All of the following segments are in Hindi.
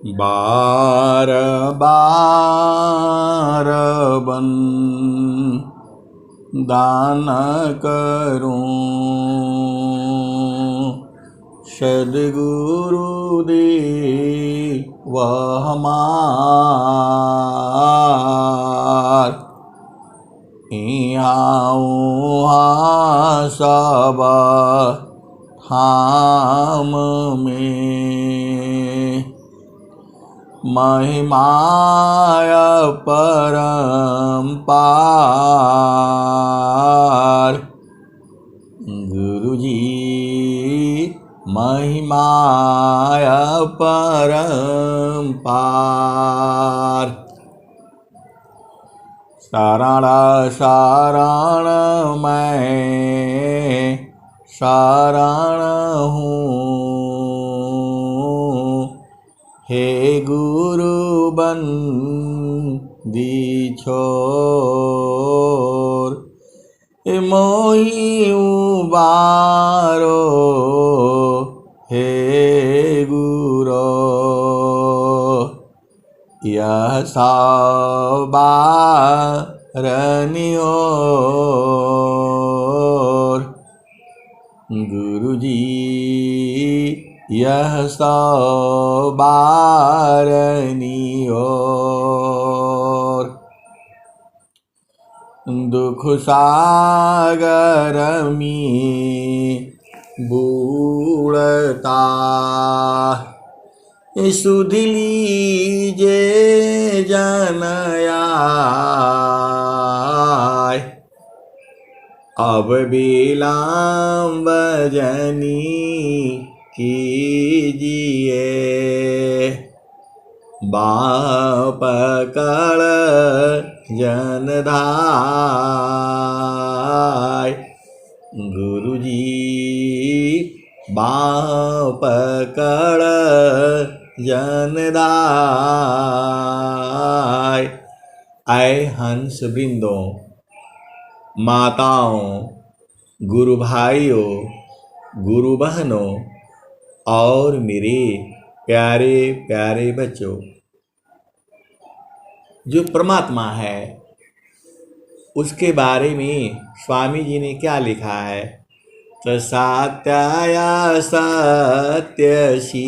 बार बार बन दान करूं, सद्गुरु दे वह हमार। यहाँ सब थाम में महिमाय परम्पार। गुरुजी महिमाय परम्पार। शरण शरण मैं शरण हूँ, हे गुरु बंदी छोर। मोहि उबारो हे गुरो, यह सवारनि ओर। गुरुजी यह सवारनि ओर। दुख सागर में बूढ़ता सुध लीजे जन आए। अब विलंब जनी कीजिए, बाँह पकड़ जन धाय। गुरुजी बाँह पकड़ जन दाय। आए हंस वृंदों, माताओं, गुरु भाइयों, गुरु बहनों और मेरे प्यारे प्यारे बच्चों, जो परमात्मा है उसके बारे में स्वामी जी ने क्या लिखा है। तो सत्या सत्यसी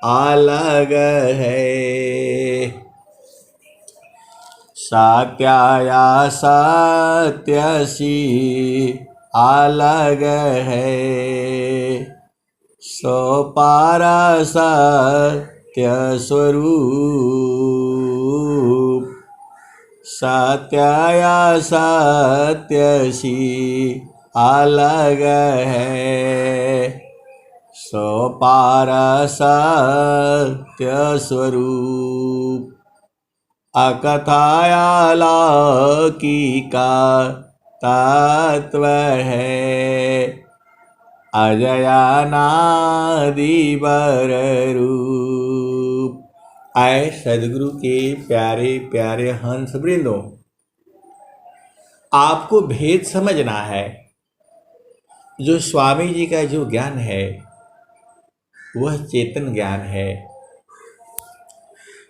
अलग है, सत्या सत्यसी अलग है। सो पार सत्य स्वरूप, सत्या सत्यसी अलग है। सो पार सत्य स्वरूप, अकथाया लौकिका तत्व है। अजयानादिवर रूप। आए सदगुरु के प्यारे प्यारे हंस वृंदों, आपको भेद समझना है। जो स्वामी जी का जो ज्ञान है वह चेतन ज्ञान है।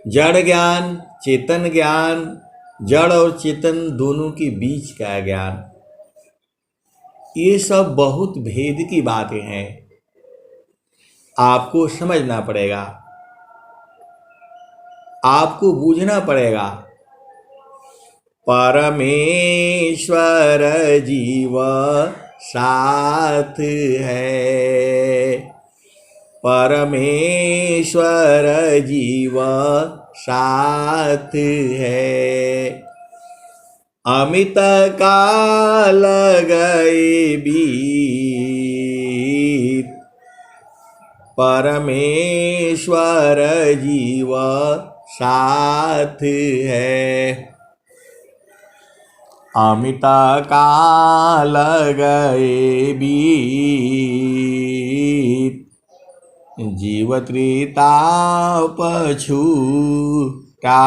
जड़ ज्ञान, चेतन ज्ञान, जड़ और चेतन दोनों के बीच का ज्ञान, ये सब बहुत भेद की बातें हैं। आपको समझना पड़ेगा, आपको बूझना पड़ेगा। परमेश्वर जीव साथ है, परमेश्वर जीव साथ है। अमित काल गए बीत, परमेश्वर जीव साथ है। अमित काल गए बीत, जीव त्रिताप छूटा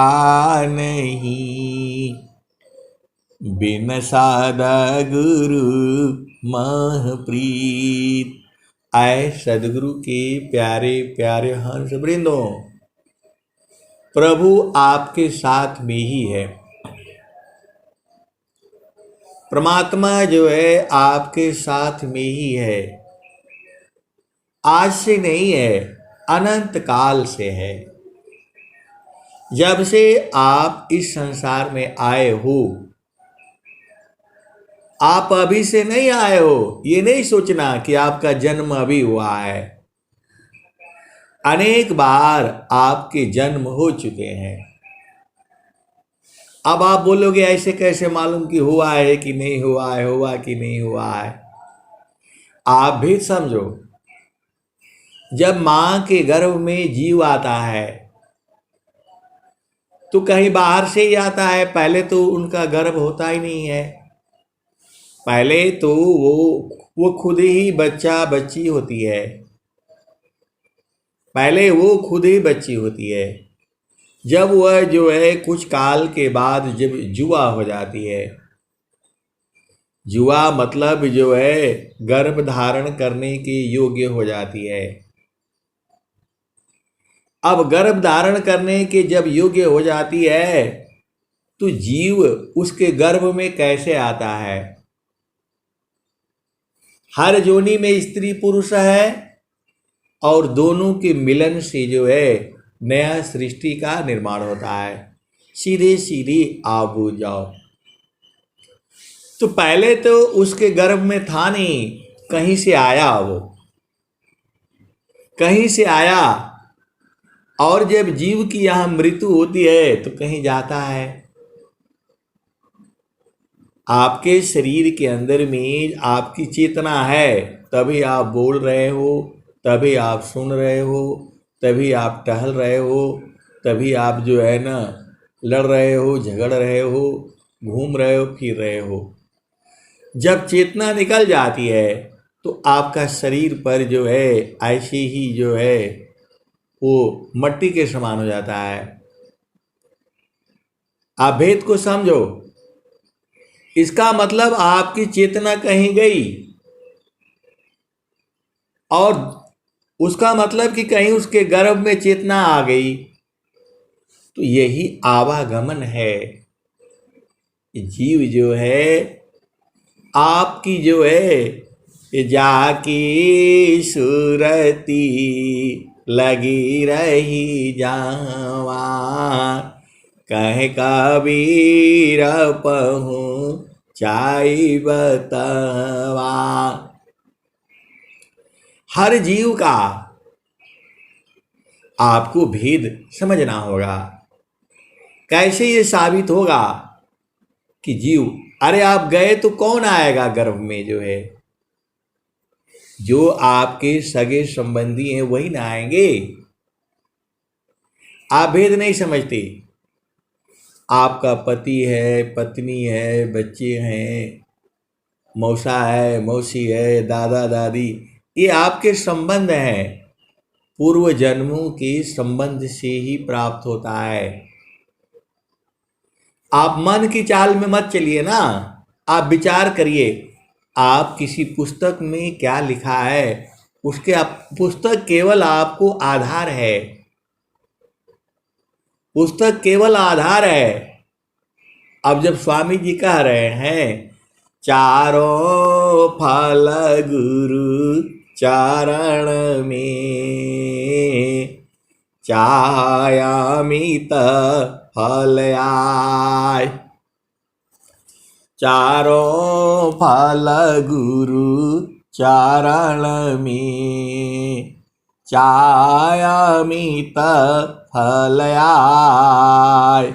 नहीं। बिन सद्गुरु मह प्रीत। आए सदगुरु के प्यारे प्यारे हंस वृंदों, प्रभु आपके साथ में ही है। परमात्मा जो है आपके साथ में ही है, आज से नहीं है, अनंत काल से है। जब से आप इस संसार में आए हो, आप अभी से नहीं आए हो, ये नहीं सोचना कि आपका जन्म अभी हुआ है। अनेक बार आपके जन्म हो चुके हैं। अब आप बोलोगे ऐसे कैसे मालूम कि हुआ है कि नहीं हुआ है, हुआ कि नहीं हुआ है। आप भी समझो, जब मां के गर्भ में जीव आता है तो कहीं बाहर से ही आता है, पहले तो उनका गर्भ होता ही नहीं है। पहले तो वो खुद ही बच्चा बच्ची होती है, पहले वो खुद ही बच्ची होती है। जब वह जो है कुछ काल के बाद जब जुआ हो जाती है, जुआ मतलब जो है गर्भ धारण करने के योग्य हो जाती है। अब गर्भ धारण करने के जब योग्य हो जाती है तो जीव उसके गर्भ में कैसे आता है। हर जोनी में स्त्री पुरुष है और दोनों के मिलन से जो है नया सृष्टि का निर्माण होता है। सीधे सीधे आप बुझ जाओ। तो पहले तो उसके गर्भ में था नहीं, कहीं से आया, वो कहीं से आया। और जब जीव की यहां मृत्यु होती है तो कहीं जाता है। आपके शरीर के अंदर में आपकी चेतना है, तभी आप बोल रहे हो, तभी आप सुन रहे हो, तभी आप टहल रहे हो, तभी आप जो है ना लड़ रहे हो, झगड़ रहे हो, घूम रहे हो, फिर रहे हो। जब चेतना निकल जाती है तो आपका शरीर पर जो है ऐसे ही जो है वो मट्टी के समान हो जाता है। आप भेद को समझो। इसका मतलब आपकी चेतना कहीं गई और उसका मतलब कि कहीं उसके गर्भ में चेतना आ गई। तो यही आवागमन है। जीव जो है आपकी जो है जाकी सुरती लगी रही जावा, कहे कबीर पहुँचाई बतवा। हर जीव का आपको भेद समझना होगा। कैसे ये साबित होगा कि जीव, अरे आप गए तो कौन आएगा गर्भ में, जो है जो आपके सगे संबंधी हैं वही ना आएंगे। आप भेद नहीं समझते। आपका पति है, पत्नी है, बच्चे हैं, मौसा है, मौसी है, दादा दादी, ये आपके संबंध हैं। पूर्व जन्मों के संबंध से ही प्राप्त होता है। आप मन की चाल में मत चलिए ना, आप विचार करिए। आप किसी पुस्तक में क्या लिखा है, उसके पुस्तक केवल आपको आधार है। पुस्तक केवल आधार है। अब जब स्वामी जी कह रहे हैं चारों फल गुरु चरण में, चायामित फल आय, चारों फल गुरु चरण में, चायामित फल आय,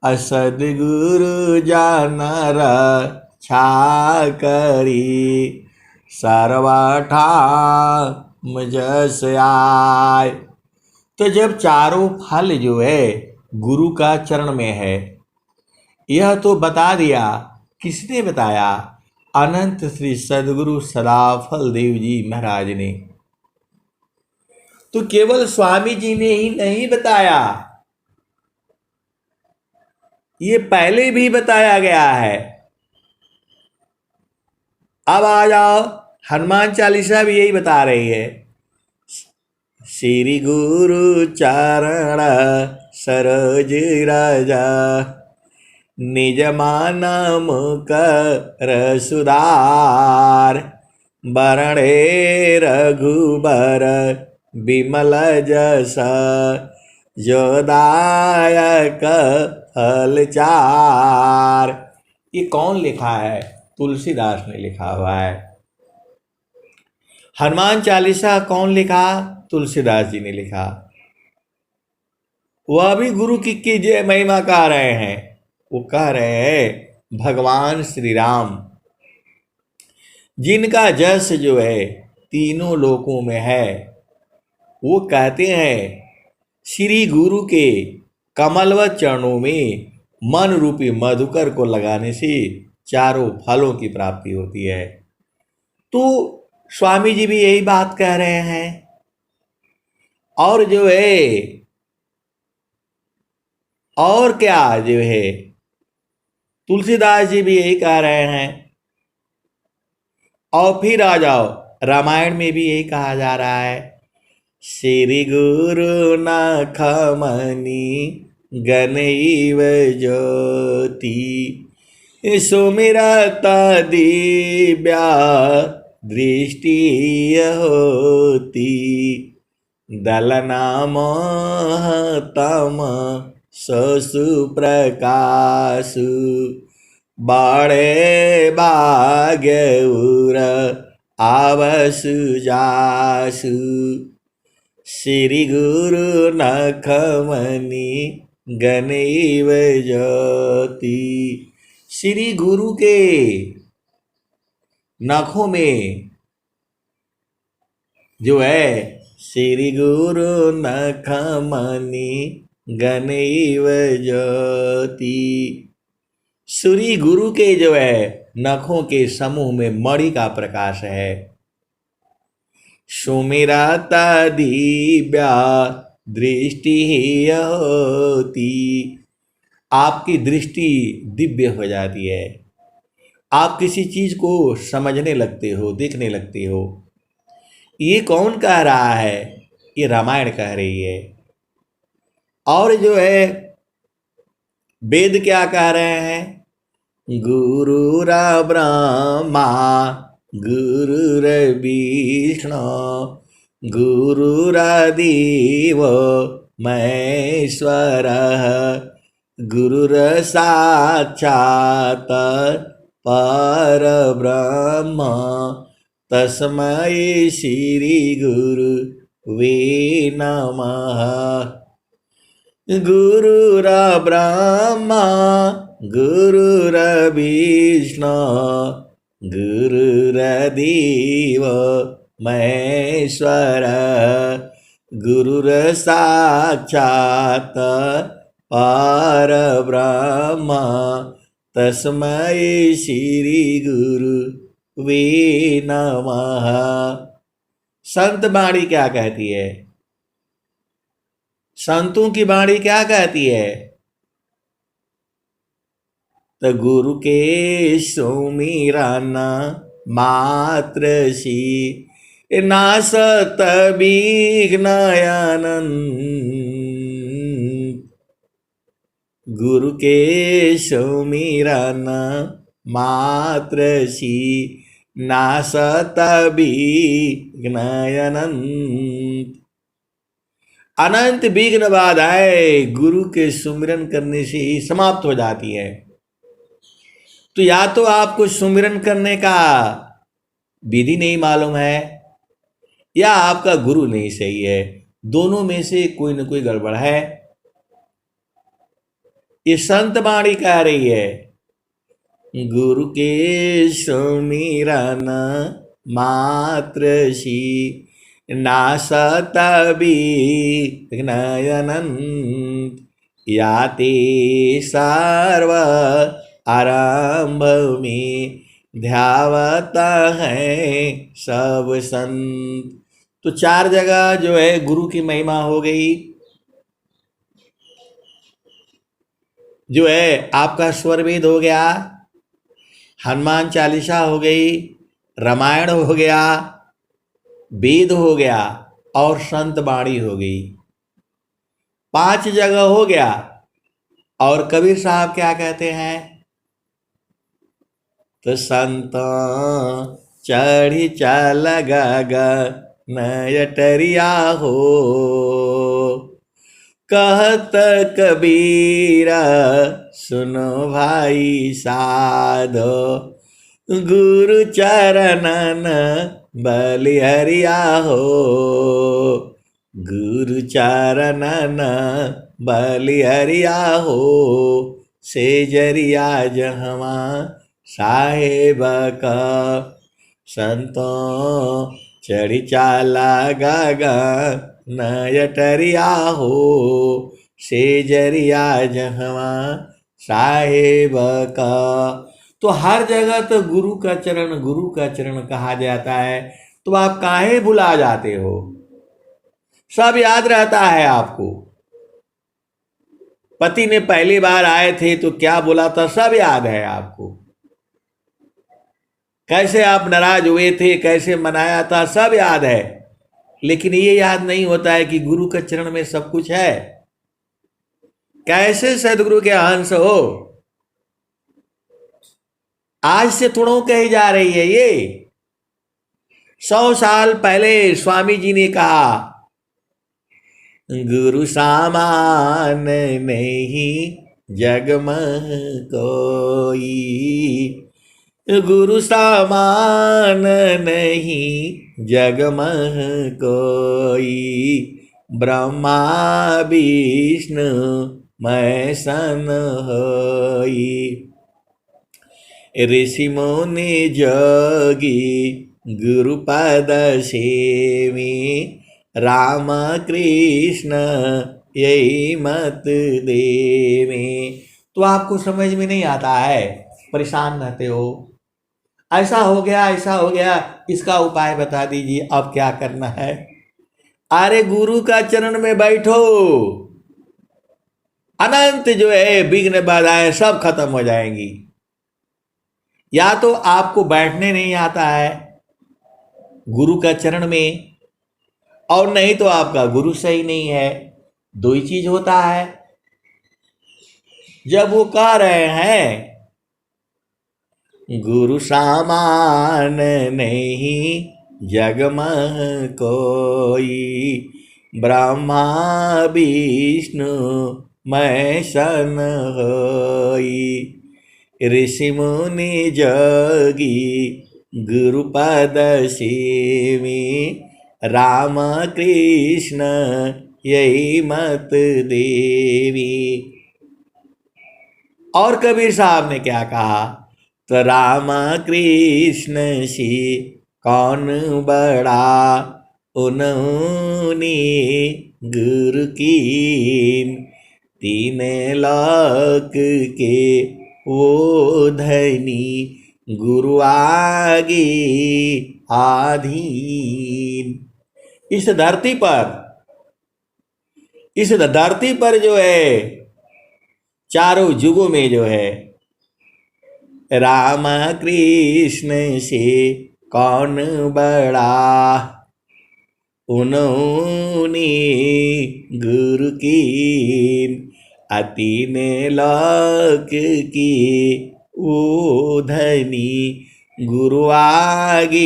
असद्गुरु जन रक्षा करी सर्वठा जस आय। तो जब चारों फल जो है गुरु का चरण में है, यह तो बता दिया। किसने बताया? अनंत श्री सद्गुरु सदाफल देव जी महाराज ने। तो केवल स्वामी जी ने ही नहीं बताया, ये पहले भी बताया गया है। अब आ जाओ, हनुमान चालीसा भी यही बता रही है। श्री गुरु चरण सरोज राजा, निज मानम कर सुधार, बरणे रघुबर बिमल जस, जो दायक फलचार। ये कौन लिखा है? तुलसीदास ने लिखा हुआ है। हनुमान चालीसा कौन लिखा? तुलसीदास जी ने लिखा। वह भी गुरु की जय महिमा कह रहे हैं। वो कह रहे हैं भगवान श्री राम, जिनका जस जो है तीनों लोकों में है, वो कहते हैं श्री गुरु के कमलवत चरणों में मन रूपी मधुकर को लगाने से चारों फलों की प्राप्ति होती है। तो स्वामी जी भी यही बात कह रहे हैं। और जो है, और क्या जो है, तुलसीदास जी भी यही कह रहे हैं। और फिर आ जाओ, रामायण में भी यही कहा जा रहा है, श्री गुरु नखमणि गनैव ज्योति, सुमिरत दिव्या दृष्टि होती, दलना महतम ससु प्रकाशु, बाड़े भाग्य उर आवसु जासु, श्री गुरु नखमणि गनैव ज्योति। श्री गुरु के नखों में जो है, श्री गुरु नखमणि गनैव ज्योति, श्री गुरु के जो है नखों के समूह में मणि का प्रकाश है। सुमिरत दिव्या दृष्टि होती, आपकी दृष्टि दिव्य हो जाती है। आप किसी चीज को समझने लगते हो, देखने लगते हो। ये कौन कह रहा है? ये रामायण कह रही है। और जो है वेद क्या कह रहे हैं? गुरुरा ब्रह्मा गुरुर्विष्णु गुरुरादिव महेश्वरः, गुरुर्साक्षात् परब्रह्म, तस्मै श्री गुरुवे नमः। गुरुर्ब्रह्मा गुरुर्विष्णु गुरुर्देव महेश्वरः, गुरुर्साक्षात् परब्रह्म, तस्मै श्री गुरुवे नमः। संत वाणी क्या कहती है? संतों की वाणी क्या कहती है? तो गुरु के सुमिरन मात्र सी, नासत विघ्न अनंत। गुरु के सुमिरन मात्र सी, नासत विघ्न अनंत। अनंत विघ्न बाधाएं गुरु के सुमिरन करने से ही समाप्त हो जाती है। तो या तो आपको सुमिरन करने का विधि नहीं मालूम है, या आपका गुरु नहीं सही है। दोनों में से कोई न कोई गड़बड़ है। ये संत वाणी कह रही है, गुरु के सुमिरन मात्र सी, नासत विघ्न अनंत। याते सर्व आरंभ में, ध्यावता है सब संत। तो चार जगह जो है गुरु की महिमा हो गई। जो है आपका स्वर वेद हो गया, हनुमान चालीसा हो गई, रामायण हो गया, वेद हो गया, और संत वाणी हो गई। 5 जगह हो गया। और कबीर साहब क्या कहते हैं? तो संत चढ़ी चल गगन अटरिया हो, कहत कबीरा सुनो भाई साधो, गुरु चरणन बलिहरिया हो, गुरु चरणन बलिहरिया हो, सेजरिया जहवा साहेब का, संतों चढ़ी चाला गगन अटरिया हो, सेजरिया जहवा साहेब का। तो हर जगह तो गुरु का चरण कहा जाता है, तो आप काहे भुला जाते हो? सब याद रहता है आपको। पति ने पहली बार आए थे तो क्या बोला था, सब याद है आपको। कैसे आप नाराज हुए थे, कैसे मनाया था, सब याद है। लेकिन ये याद नहीं होता है कि गुरु के चरण में सब कुछ है। कैसे सदगुरु के अंश हो? आज से थोड़ा कही जा रही है ये। 100 साल पहले स्वामी जी ने कहा, गुरु सामान नहीं जग में कोई, गुरु सामान नहीं जग में कोई, ब्रह्मा विष्णु मैं सन होई, ऋषि मुनि जोगी गुरु पद सेवी, राम कृष्ण यही मत देवे। तो आपको समझ में नहीं आता है, परेशान रहते हो, ऐसा हो गया ऐसा हो गया, इसका उपाय बता दीजिए, अब क्या करना है? अरे गुरु का चरण में बैठो, अनंत जो है विघ्न बाधाएं सब खत्म हो जाएंगी। या तो आपको बैठने नहीं आता है गुरु का चरण में, और नहीं तो आपका गुरु सही नहीं है। दो ही चीज होता है। जब वो कह रहे हैं गुरु सामान नहीं जग में कोई, ब्रह्मा विष्णु मैं सन होई, ऋषि मुनि जोगी गुरु पद सेवी, राम कृष्ण यही मत देवी। और कबीर साहब ने क्या कहा? तो राम कृष्ण सी कौन बड़ा, उन्होंने गुरु की, तीन लोक के वो धनी, गुरु आगे आधीन। इस धरती पर जो है, चारों युगों में जो है, राम कृष्ण से कौन बड़ा, उन्होंने गुरु की, अतीन लोक की वो धनी, गुरु आगे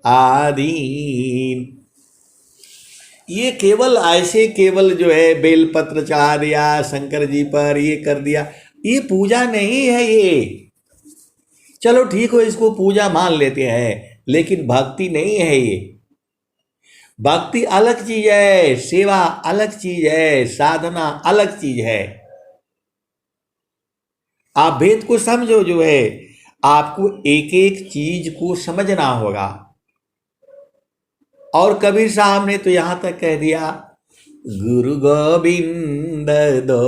आधीन। ये केवल ऐसे केवल जो है बेलपत्र चढ़ा दिया शंकर जी पर, ये कर दिया, ये पूजा नहीं है। ये चलो ठीक हो, इसको पूजा मान लेते हैं, लेकिन भक्ति नहीं है ये। भक्ति अलग चीज है, सेवा अलग चीज है, साधना अलग चीज है। आप भेद को समझो। जो है आपको एक एक चीज को समझना होगा। और कबीर साहब ने तो यहां तक कह दिया, गुरु गोविंद दो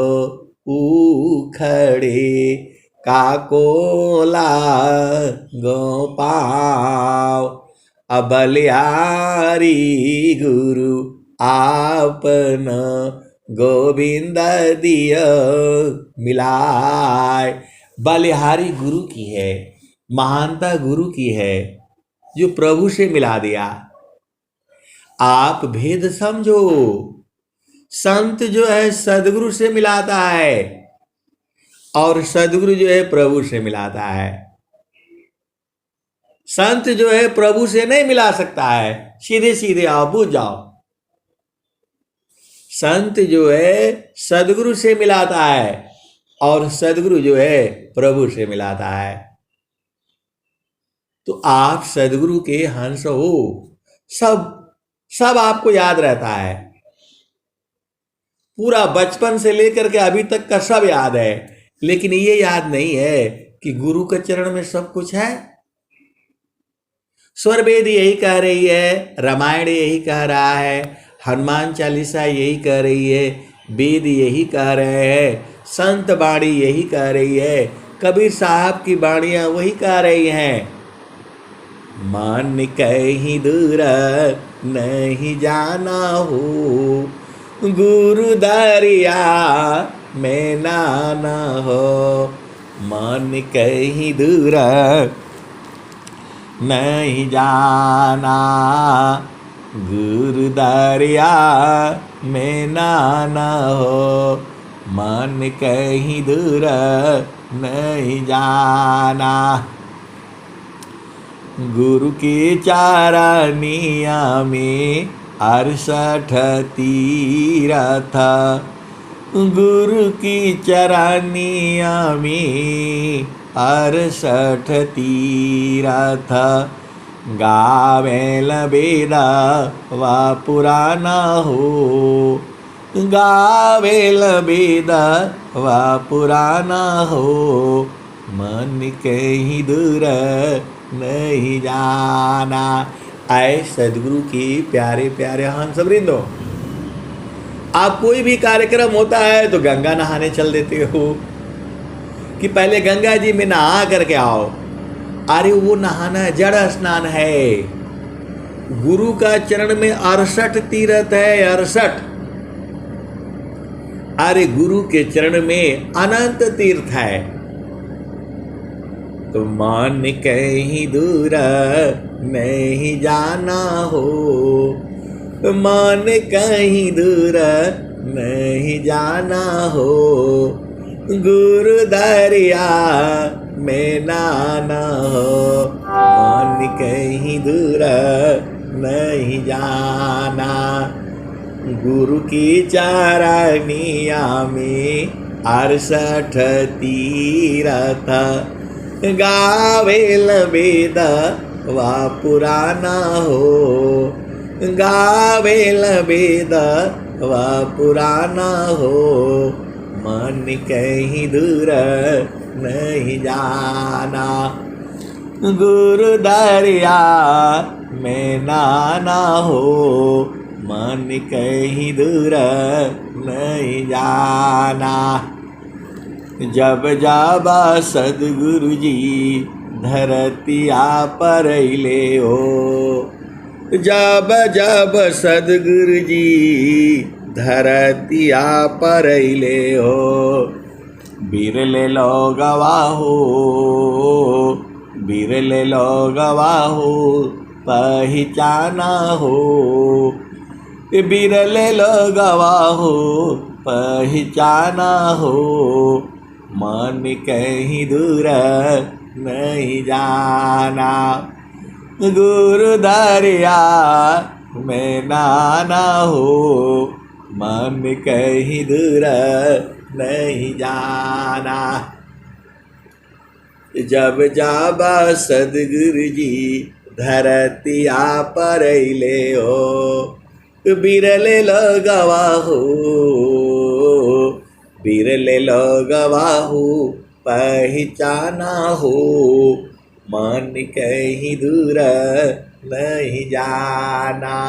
उखड़े, काकोला गोपाव, बलिहारी गुरु आपन, गोविंद दिया मिलाय। बलिहारी गुरु की है, महानता गुरु की है, जो प्रभु से मिला दिया। आप भेद समझो, संत जो है सदगुरु से मिलाता है और सदगुरु जो है प्रभु से मिलाता है। संत जो है प्रभु से नहीं मिला सकता है, सीधे सीधे आओ बुझ जाओ। संत जो है सदगुरु से मिलाता है और सदगुरु जो है प्रभु से मिलाता है। तो आप सदगुरु के हंस हो, सब सब आपको याद रहता है, पूरा बचपन से लेकर के अभी तक का सब याद है, लेकिन ये याद नहीं है कि गुरु के चरण में सब कुछ है। स्वर वेद यही कह रही है, रामायण यही कह रहा है, हनुमान चालीसा यही कह रही है, वेद यही कह रहे हैं, संत वाणी यही कह रही है, कबीर साहब की वाणियां वही कह रही हैं। मान कहीं दूर नहीं जाना हो, गुरु दरिया में नाना हो। मान कहीं दूर नहीं जाना, गुरु दरिया में नाना हो। मान कहीं दूर नहीं जाना, गुरु के चारनिया में 68 तीरथ, गुरु की चरनिया में 68 तीरथ। गावेल बेदा वा पुराना हो, गावेल बेदा वा पुराना हो। मन कहीं दूर नहीं जाना। आए सदगुरु के प्यारे प्यारे हंस वृंदो, आप कोई भी कार्यक्रम होता है तो गंगा नहाने चल देते हो कि पहले गंगा जी में नहा करके आओ। अरे वो नहाना जड़ स्नान है। गुरु का चरण में 68 तीर्थ है, 68। अरे गुरु के चरण में अनंत तीर्थ है। तो मान कहीं दूर नहीं जाना हो, मान कहीं दूर नहीं जाना हो। गुरु दरिया में नाना हो, मान कहीं दूर नहीं जाना। गुरु की चारनिया में 68 तीरथ, गावेल वेद वा पुराना हो, गावेल वेद वा पुराना हो। मन कहीं दूर नहीं जाना, गुरु दरिया में नाना हो। मन कहीं दूर नहीं जाना। जब जाबा सदगुरु जी धरतिया पर ले हो, जब जब सदगुरु जी धरतिया पर ले हो। बिरले लोगवा हो, बिरले लोगवा हो पहचाना हो, बिरले लोगवा हो पहचाना हो। मन कहीं दूर नहीं जाना, गुरु दरिया में नाना हो। मन कहीं दूर नहीं जाना। जब जाबा सदगुरु जी धरतिया पर ले हो, बिरले लोगवा हो, बिरले लोगवा हो पहचाना हो। मन कहीं दूर नहीं जाना,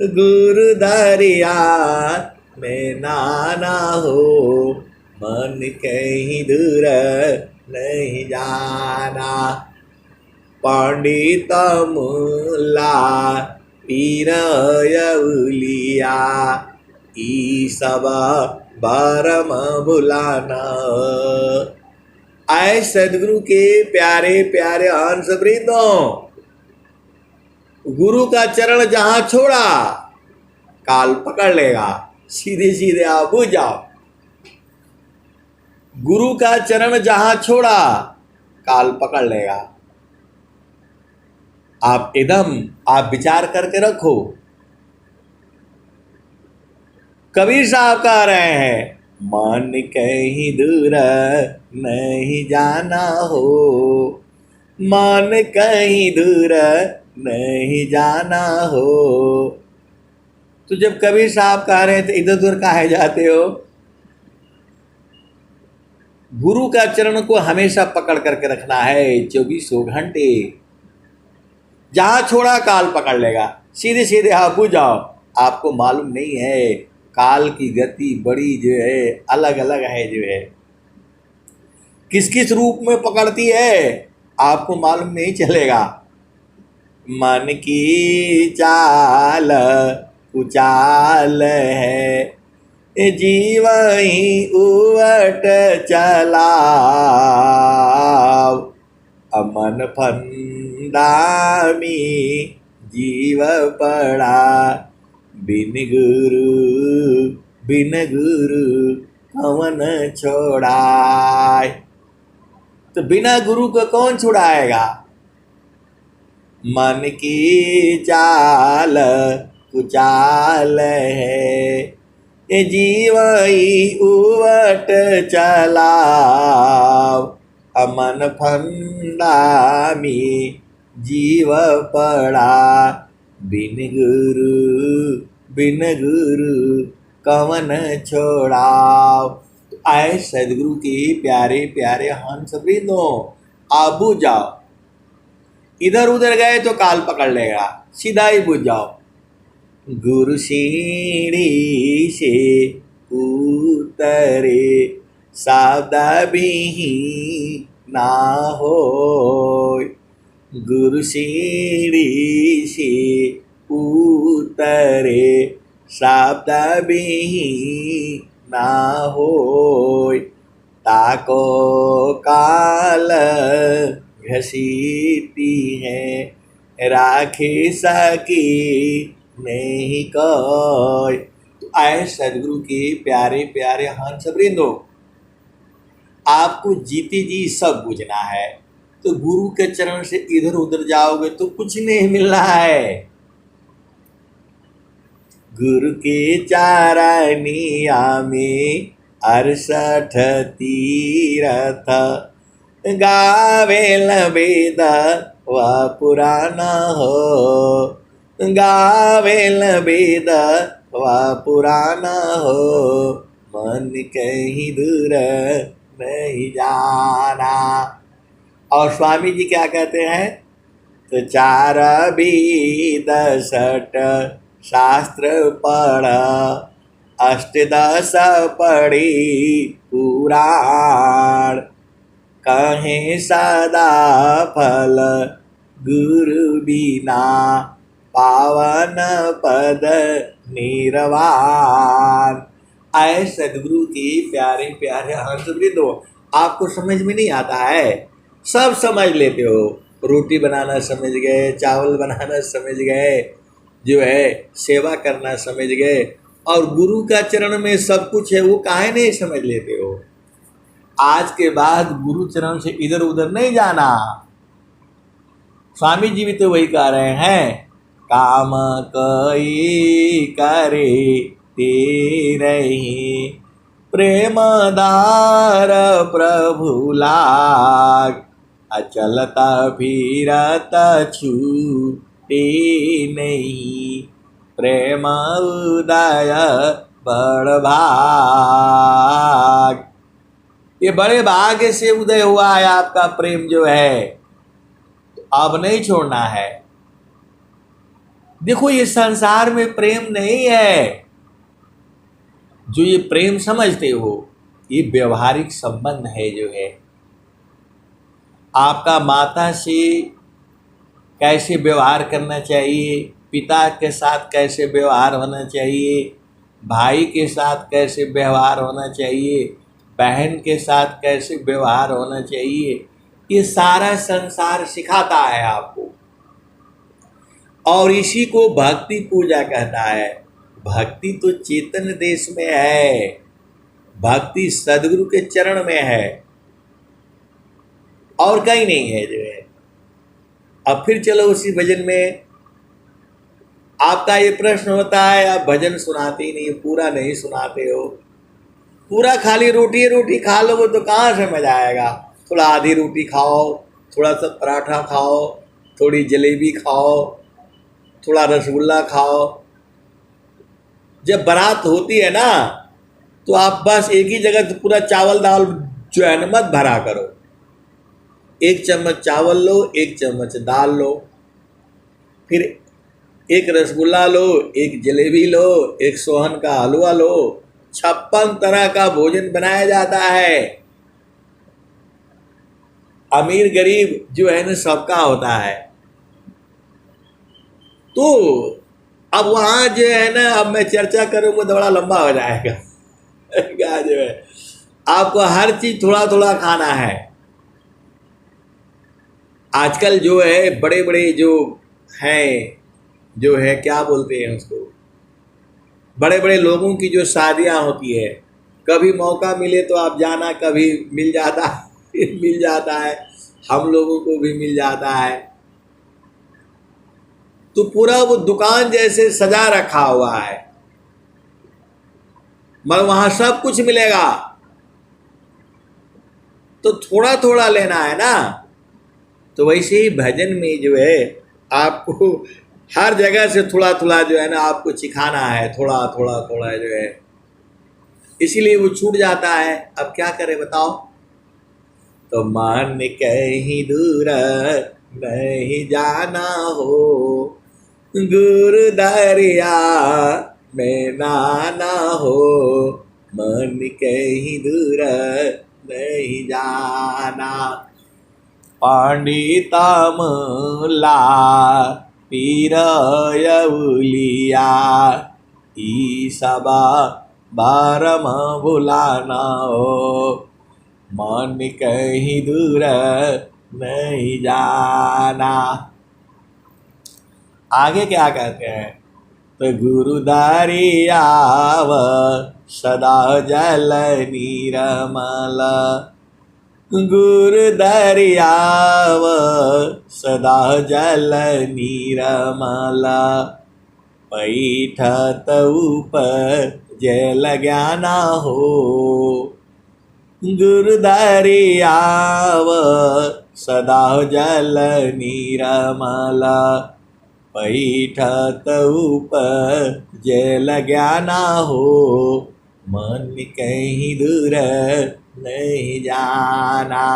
गुरु दरिया में नाना हो। मन कहीं दूर नहीं जाना। पंडित मुल्ला पीर यौलिया ई सब बारम बुलाना। आए सदगुरु के प्यारे प्यारे हंस वृंदों, गुरु का चरण जहां छोड़ा काल पकड़ लेगा, सीधे सीधे आप बुझ जाओ। गुरु का चरण जहां छोड़ा काल पकड़ लेगा। आप आप विचार करके रखो। कबीर साहब कह रहे हैं, मन कहीं दूर नहीं जाना हो, मन कहीं दूर नहीं जाना हो। तो जब कबीर साहब कह रहे हैं तो इधर उधर काहे जाते हो? गुरु का चरण को हमेशा पकड़ करके रखना है 24 घंटे। जहां छोड़ा काल पकड़ लेगा। सीधे सीधे आप बुझ जाओ। आपको मालूम नहीं है काल की गति बड़ी जो है अलग अलग है, जो है किस किस रूप में पकड़ती है आपको मालूम नहीं चलेगा। मन की चाल उचाल है, जीव ही उवट चला, अमन फंदा में जीव पड़ा, बिन गुरु कौन छोड़ाए। तो बिना गुरु को कौन छुड़ाएगा? मन की चाल कुचाल है, ये जीव ही उवट चला, अमन फंदा में जीव पड़ा, बिन गुरु कवन छोड़ाओ। तो आए सदगुरु के प्यारे प्यारे हंस वृंदो, आप बुझ जाओ। इधर उधर गए तो काल पकड़ लेगा, सीधा ही बुझ जाओ। गुरु सीढ़ी से उतरे सावधा भी ना हो, गुरु सीढ़ी से उतरे सावधा भी ना हो, ताको काल घसीटी है राखी सकी नहीं कोई। तो आए सदगुरु के प्यारे प्यारे हंस वृंदो, आपको जीते जी सब बुझना है। तो गुरु के चरण से इधर उधर जाओगे तो कुछ नहीं मिलना है। गुरु के चारनिया में 68 तीरथ, गावेल वेद व पुराना हो, गावेल वेद व पुराना हो, मन कहीं दूर नहीं जाना। और स्वामी जी क्या कहते हैं? तो 4 वेद 68 शास्त्र पढ़, 8 पढ़ी पुराण, कहें सदा फल गुरु बिना, पावन पद निर्वाण। आए सदगुरु के प्यारे प्यारे हंस वृंदो, आपको समझ में नहीं आता है? सब समझ लेते हो। रोटी बनाना समझ गए, चावल बनाना समझ गए, जो है सेवा करना समझ गए, और गुरु का चरण में सब कुछ है, वो काहे नहीं समझ लेते हो? आज के बाद गुरु चरण से इधर उधर नहीं जाना। स्वामी जी भी तो वही कह रहे हैं, काम कई करे तेरे ही, प्रेमदार प्रभु लाग, अचलता फिरता छूटे नहीं, प्रेम उदय बड़ भाग। ये बड़े भाग्य से उदय हुआ है आपका प्रेम जो है, तो अब नहीं छोड़ना है। देखो ये संसार में प्रेम नहीं है। जो ये प्रेम समझते हो ये व्यवहारिक संबंध है, जो है आपका माता से कैसे व्यवहार करना चाहिए, पिता के साथ कैसे व्यवहार होना चाहिए, भाई के साथ कैसे व्यवहार होना चाहिए, बहन के साथ कैसे व्यवहार होना चाहिए, ये सारा संसार सिखाता है आपको। और इसी को भक्ति पूजा कहता है। भक्ति तो चेतन देश में है, भक्ति सदगुरु के चरण में है और कहीं नहीं है जो है। अब फिर चलो उसी भजन में, आपका ये प्रश्न होता है आप भजन सुनाते ही नहीं, पूरा नहीं सुनाते हो, पूरा खाली रोटी रोटी खा लो तो कहाँ से मजा आएगा। थोड़ा आधी रोटी खाओ, थोड़ा सा पराठा खाओ, थोड़ी जलेबी खाओ, थोड़ा रसगुल्ला खाओ। जब बारात होती है ना तो आप बस एक ही जगह तो पूरा चावल दाल जो है ना मत भरा करो। एक चम्मच चावल लो, एक चम्मच दाल लो, फिर एक रसगुल्ला लो, एक जलेबी लो, एक सोहन का हलवा लो। 56 तरह का भोजन बनाया जाता है। अमीर गरीब जो है ना सबका होता है। तो अब वहाँ जो है ना, अब मैं चर्चा करूँगा तो बड़ा लंबा हो जाएगा क्या जो है, आपको हर चीज़ थोड़ा थोड़ा खाना है। आजकल जो है बड़े बड़े जो हैं, जो है क्या बोलते हैं उसको, बड़े बड़े लोगों की जो शादियां होती है, कभी मौका मिले तो आप जाना, कभी मिल जाता मिल जाता है, हम लोगों को भी मिल जाता है। तो पूरा वो दुकान जैसे सजा रखा हुआ है, मगर वहां सब कुछ मिलेगा, तो थोड़ा थोड़ा लेना है ना। तो वैसे ही भजन में जो है आपको हर जगह से थोड़ा थोड़ा जो है ना आपको चिखाना है, थोड़ा थोड़ा थोड़ा जो है, इसीलिए वो छूट जाता है। अब क्या करें बताओ। तो मान कहीं दूर नहीं जाना हो, गुरु दरिया में नाना हो, मन कहीं दूर नहीं जाना। पंडितमला पीरयउलिया ईसबा बारम भुलाना हो, मन कहीं दूर नहीं जाना। आगे क्या कहते हैं, तो गुरुदारियाव सदा जल नीरमल, गुरुदरियाव सदा जल नीरमल, पैठत ऊपर जल ज्ञाना हो, गुरुदरियाव सदा जल नीरमल, पैठत ऊपर जल ज्ञाना हो, मन कहीं दूर नहीं जाना।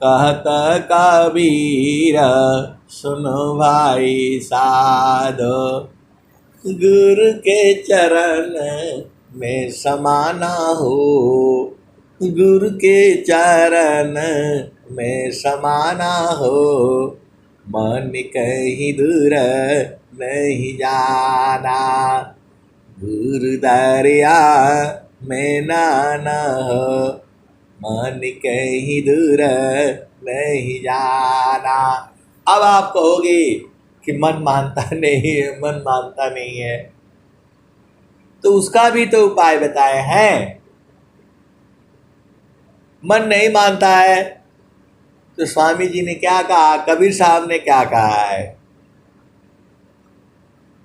कहत कबीर सुनो भाई साधो, गुरु के चरण में समाना हो, गुरु के चरण में समाना हो, मन कहीं दूर नहीं जाना। गुरु दरिया में नाना हो, मन कहीं दूर नहीं जाना। अब आप कहोगे कि मन मानता नहीं है, मन मानता नहीं है, तो उसका भी तो उपाय बताए हैं। मन नहीं मानता है तो स्वामी जी ने क्या कहा, कबीर साहब ने क्या कहा है,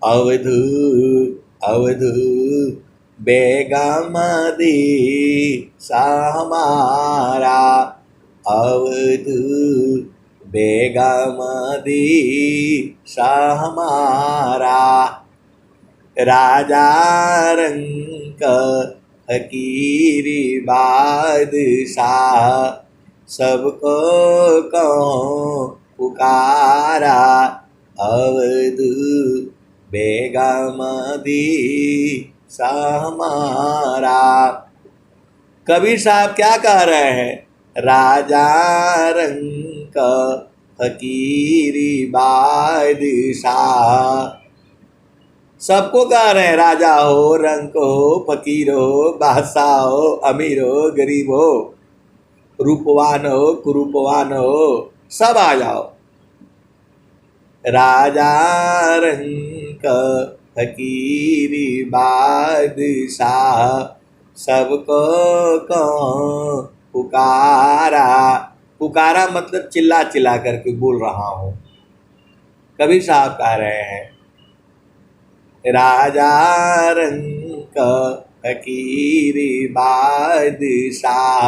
अवधू अवधू बेगमदी सा हमारा, अवधू बेगमदी सा हमारा, राजा रंक फकीरी बादशाह, सबको कहो पुकारा, अवधू बेगमदी सा हमारा। कबीर साहब क्या कह रहे हैं, राजा रंक फकीरी बादशाह, सबको कह रहे हैं, राजा हो, रंक हो, फकीर हो, बादशाह हो, अमीर हो, गरीब हो, रूपवान हो, कुरूपवान हो, सब आ जाओ। राजा रंक फकीरी बादशाह सबको कौन पुकारा। पुकारा मतलब चिल्ला चिल्ला करके बोल रहा हूँ। कबीर साहब कह रहे हैं राजा रंग फकीरी बादशाह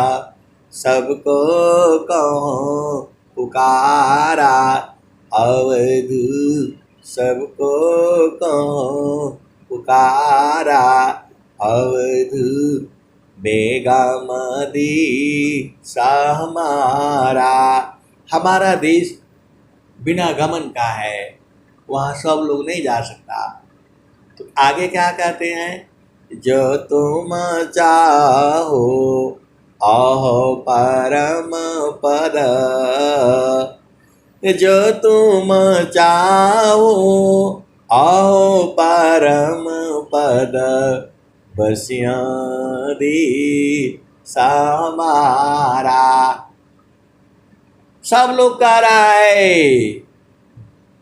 सबको कौन पुकारा। अवध सबको कौन पुकारा। अवध बेगम देश हमारा। हमारा देश बिना गमन का है, वहाँ सब लोग नहीं जा सकता। तो आगे क्या कहते हैं जो तुम चाहो आहो परम पद। जो तुम चाहो आओ परम पद बसिया देश हमारा। सब लोग कह रहा है,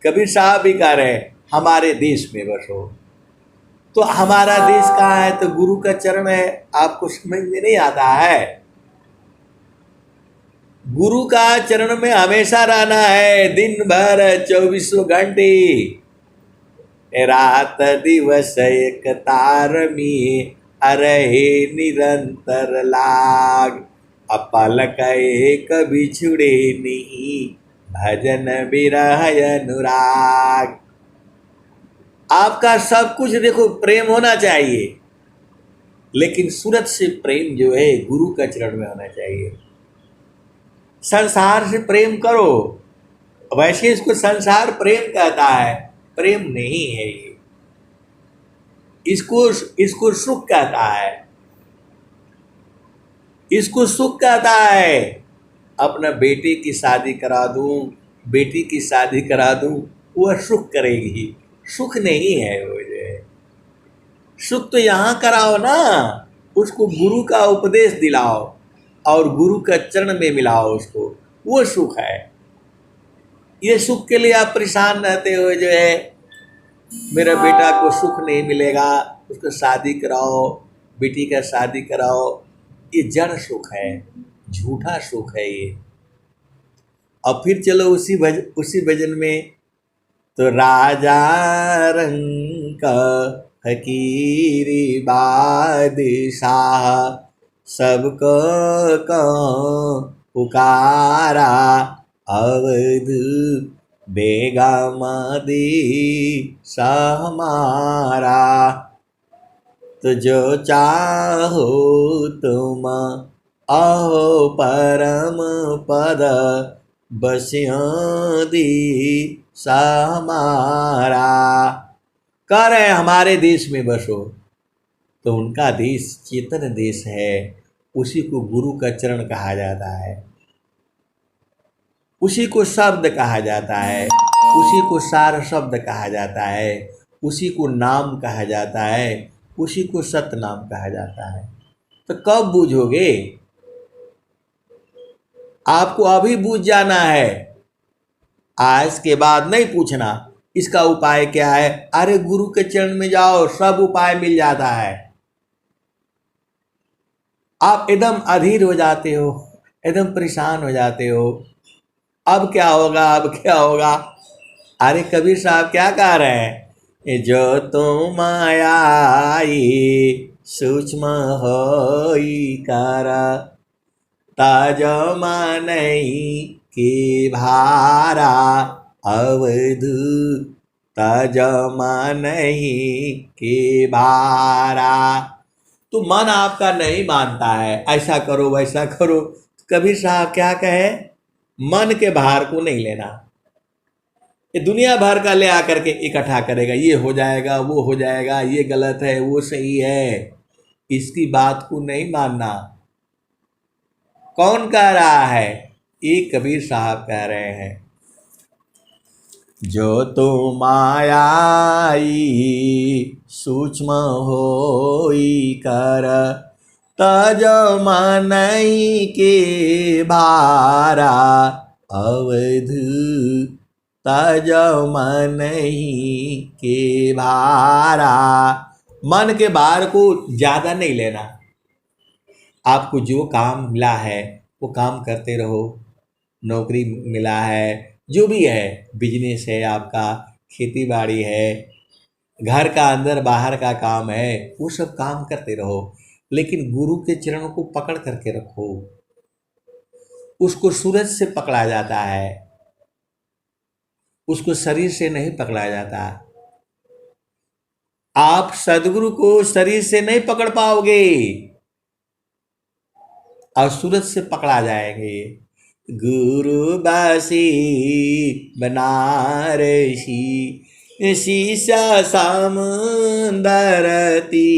कबीर साहब भी कह रहे हैं हमारे देश में बसो। तो हमारा देश कहाँ है? तो गुरु का चरण है। आपको समझ में नहीं आता है? गुरु का चरण में हमेशा रहना है, दिन भर 24 घंटे, रात दिवस एक तार में अरहे निरंतर लाग। अपलक एक बिछुड़े नहीं भजन विरह अनुराग। आपका सब कुछ देखो प्रेम होना चाहिए, लेकिन सूरत से प्रेम जो है गुरु का चरण में होना चाहिए। संसार से प्रेम करो, वैसे इसको संसार प्रेम कहता है, प्रेम नहीं है ये। इसको सुख कहता है, इसको सुख कहता है। अपना बेटे की शादी करा दूं, बेटी की शादी करा दूं, वह सुख करेगी। सुख नहीं है वो जो है। सुख तो यहाँ कराओ ना, उसको गुरु का उपदेश दिलाओ और गुरु का चरण में मिलाओ उसको, वो सुख है। ये सुख के लिए आप परेशान रहते हो जो है, मेरा बेटा को सुख नहीं मिलेगा, उसको शादी कराओ, बेटी का शादी कराओ। ये जड़ सुख है, झूठा सुख है ये। और फिर चलो उसी भजन में, तो राजा रंग का फकीरी बादशाह सबको कौन पुकारा। अवध बेगम देश हमारा। तो जो चाहो तुम आओ परम पद बसिया देश हमारा। कह रहे हैं हमारे देश में बसो। तो उनका देश चेतन देश है, उसी को गुरु का चरण कहा जाता है, उसी को शब्द कहा जाता है, उसी को सार शब्द कहा जाता है, उसी को नाम कहा जाता है, उसी को सतनाम कहा जाता है। तो कब बूझोगे? आपको अभी बूझ जाना है, आज के बाद नहीं पूछना इसका उपाय क्या है। अरे गुरु के चरण में जाओ, सब उपाय मिल जाता है। आप एकदम अधीर हो जाते हो, एकदम परेशान हो जाते हो, अब क्या होगा, अब क्या होगा। अरे कबीर साहब क्या कह रहे हैं, जो तुम आई सूक्ष्म होई कर ताज नहीं के भारा। अवध ताज नहीं के भारा। तो मन आपका नहीं मानता है, ऐसा करो वैसा करो। कबीर साहब क्या कहे, मन के भार को नहीं लेना। ये दुनिया भर का ले आकर के इकट्ठा करेगा, ये हो जाएगा वो हो जाएगा, ये गलत है वो सही है, इसकी बात को नहीं मानना। कौन कह रहा है? ये कबीर साहब कह रहे हैं। जो तुम आई सूक्ष्म होई कर तज नहीं के भारा। अवध तजो मन ही के भारा। मन के भार को ज़्यादा नहीं लेना। आपको जो काम मिला है वो काम करते रहो। नौकरी मिला है, जो भी है, बिजनेस है आपका, खेती बाड़ी है, घर का अंदर बाहर का काम है, वो सब काम करते रहो, लेकिन गुरु के चरणों को पकड़ करके रखो। उसको सूरज से पकड़ा जाता है, उसको शरीर से नहीं पकड़ा जाता। आप सदगुरु को शरीर से नहीं पकड़ पाओगे और सूरज से पकड़ा जाएंगे। गुरु बासी बनारसी शीशा समुंदर तीर,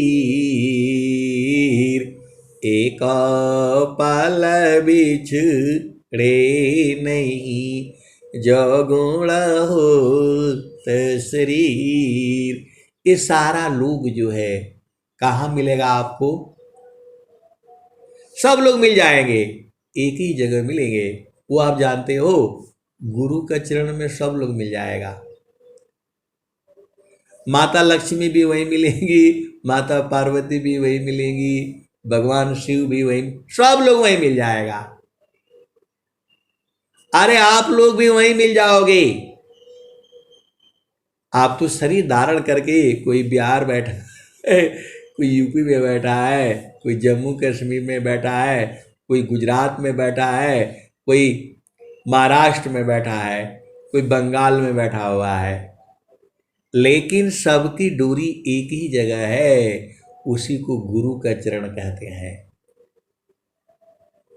एक पल बिछड़े नहीं जो गुण हो शरीर। ये सारा लोग जो है कहाँ मिलेगा आपको? सब लोग मिल जाएंगे, एक ही जगह मिलेंगे। वो आप जानते हो, गुरु के चरण में सब लोग मिल जाएगा। माता लक्ष्मी भी वहीं मिलेंगी, माता पार्वती भी वहीं मिलेंगी, भगवान शिव भी वहीं, सब लोग वहीं मिल जाएगा। अरे आप लोग भी वहीं मिल जाओगे। आप तो शरीर धारण करके, कोई बिहार बैठा है, कोई यूपी में बैठा है, कोई जम्मू कश्मीर में बैठा है, कोई गुजरात में बैठा है, कोई महाराष्ट्र में बैठा है, कोई बंगाल में बैठा हुआ है, लेकिन सबकी डोरी एक ही जगह है, उसी को गुरु का चरण कहते हैं।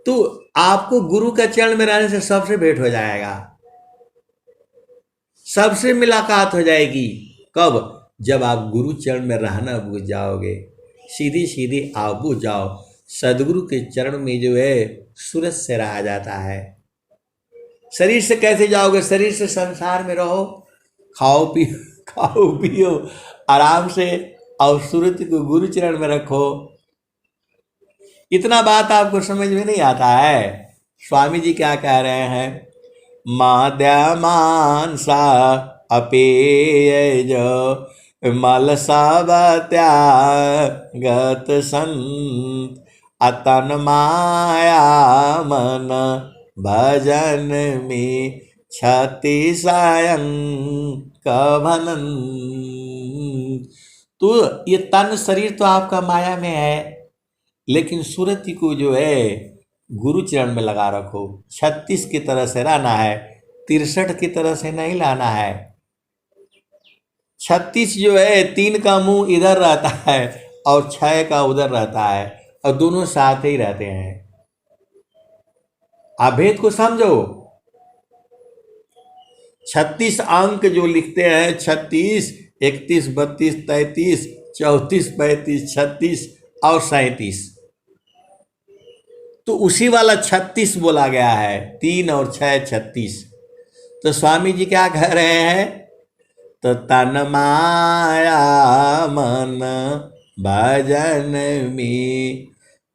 तो आपको गुरु का चरण में रहने से सबसे भेंट हो जाएगा, सबसे मुलाकात हो जाएगी। कब? जब आप गुरु चरण में रहना भूल जाओगे, सीधी सीधी आप बुझ जाओ। सदगुरु के चरण में जो है सूरज से रहा जाता है। शरीर से कैसे जाओगे? शरीर से संसार में रहो, खाओ पियो आराम से, और सूरज को गुरु चरण में रखो। इतना बात आपको समझ में नहीं आता है। स्वामी जी क्या कह रहे हैं? माद्यमानसा अपेय जो मल सब त्यागत संत, अतन माया मन भजन में क्षति सायं कभनन। तो ये तन शरीर तो आपका माया में है, लेकिन सूरज को जो है गुरु चरण में लगा रखो। 36 की तरह से रहना है, 63 की तरह से नहीं लाना है। 36 जो है 3 का मुंह इधर रहता है और 6 का उधर रहता है, और दोनों साथ ही रहते हैं। आप भेद को समझो। 36 अंक जो लिखते हैं, 36, 31, 32, 33, 34, 35, 36 और 37, तो उसी वाला 36 बोला गया है। 3 और 6 36। तो स्वामी जी क्या कह रहे हैं? तो तन माया मन भजन में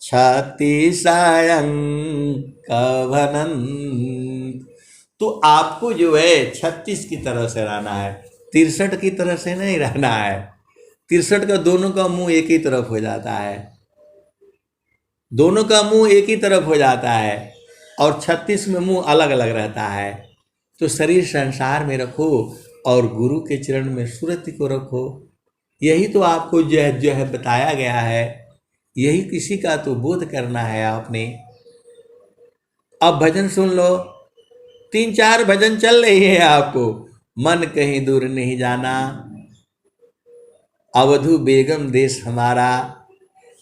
क्षति सायं कभनन। तो आपको जो है 36 की तरह से रहना है, 63 की तरह से नहीं रहना है। 63 का दोनों का मुंह एक ही तरफ हो जाता है, दोनों का मुंह एक ही तरफ हो जाता है, और 36 में मुंह अलग अलग रहता है। तो शरीर संसार में रखो और गुरु के चरण में सूरज को रखो। यही तो आपको जो है बताया गया है, यही किसी का तो बोध करना है आपने। अब भजन सुन लो, 3-4 भजन चल रही है आपको। मन कहीं दूर नहीं जाना, अवधू बेगम देश हमारा,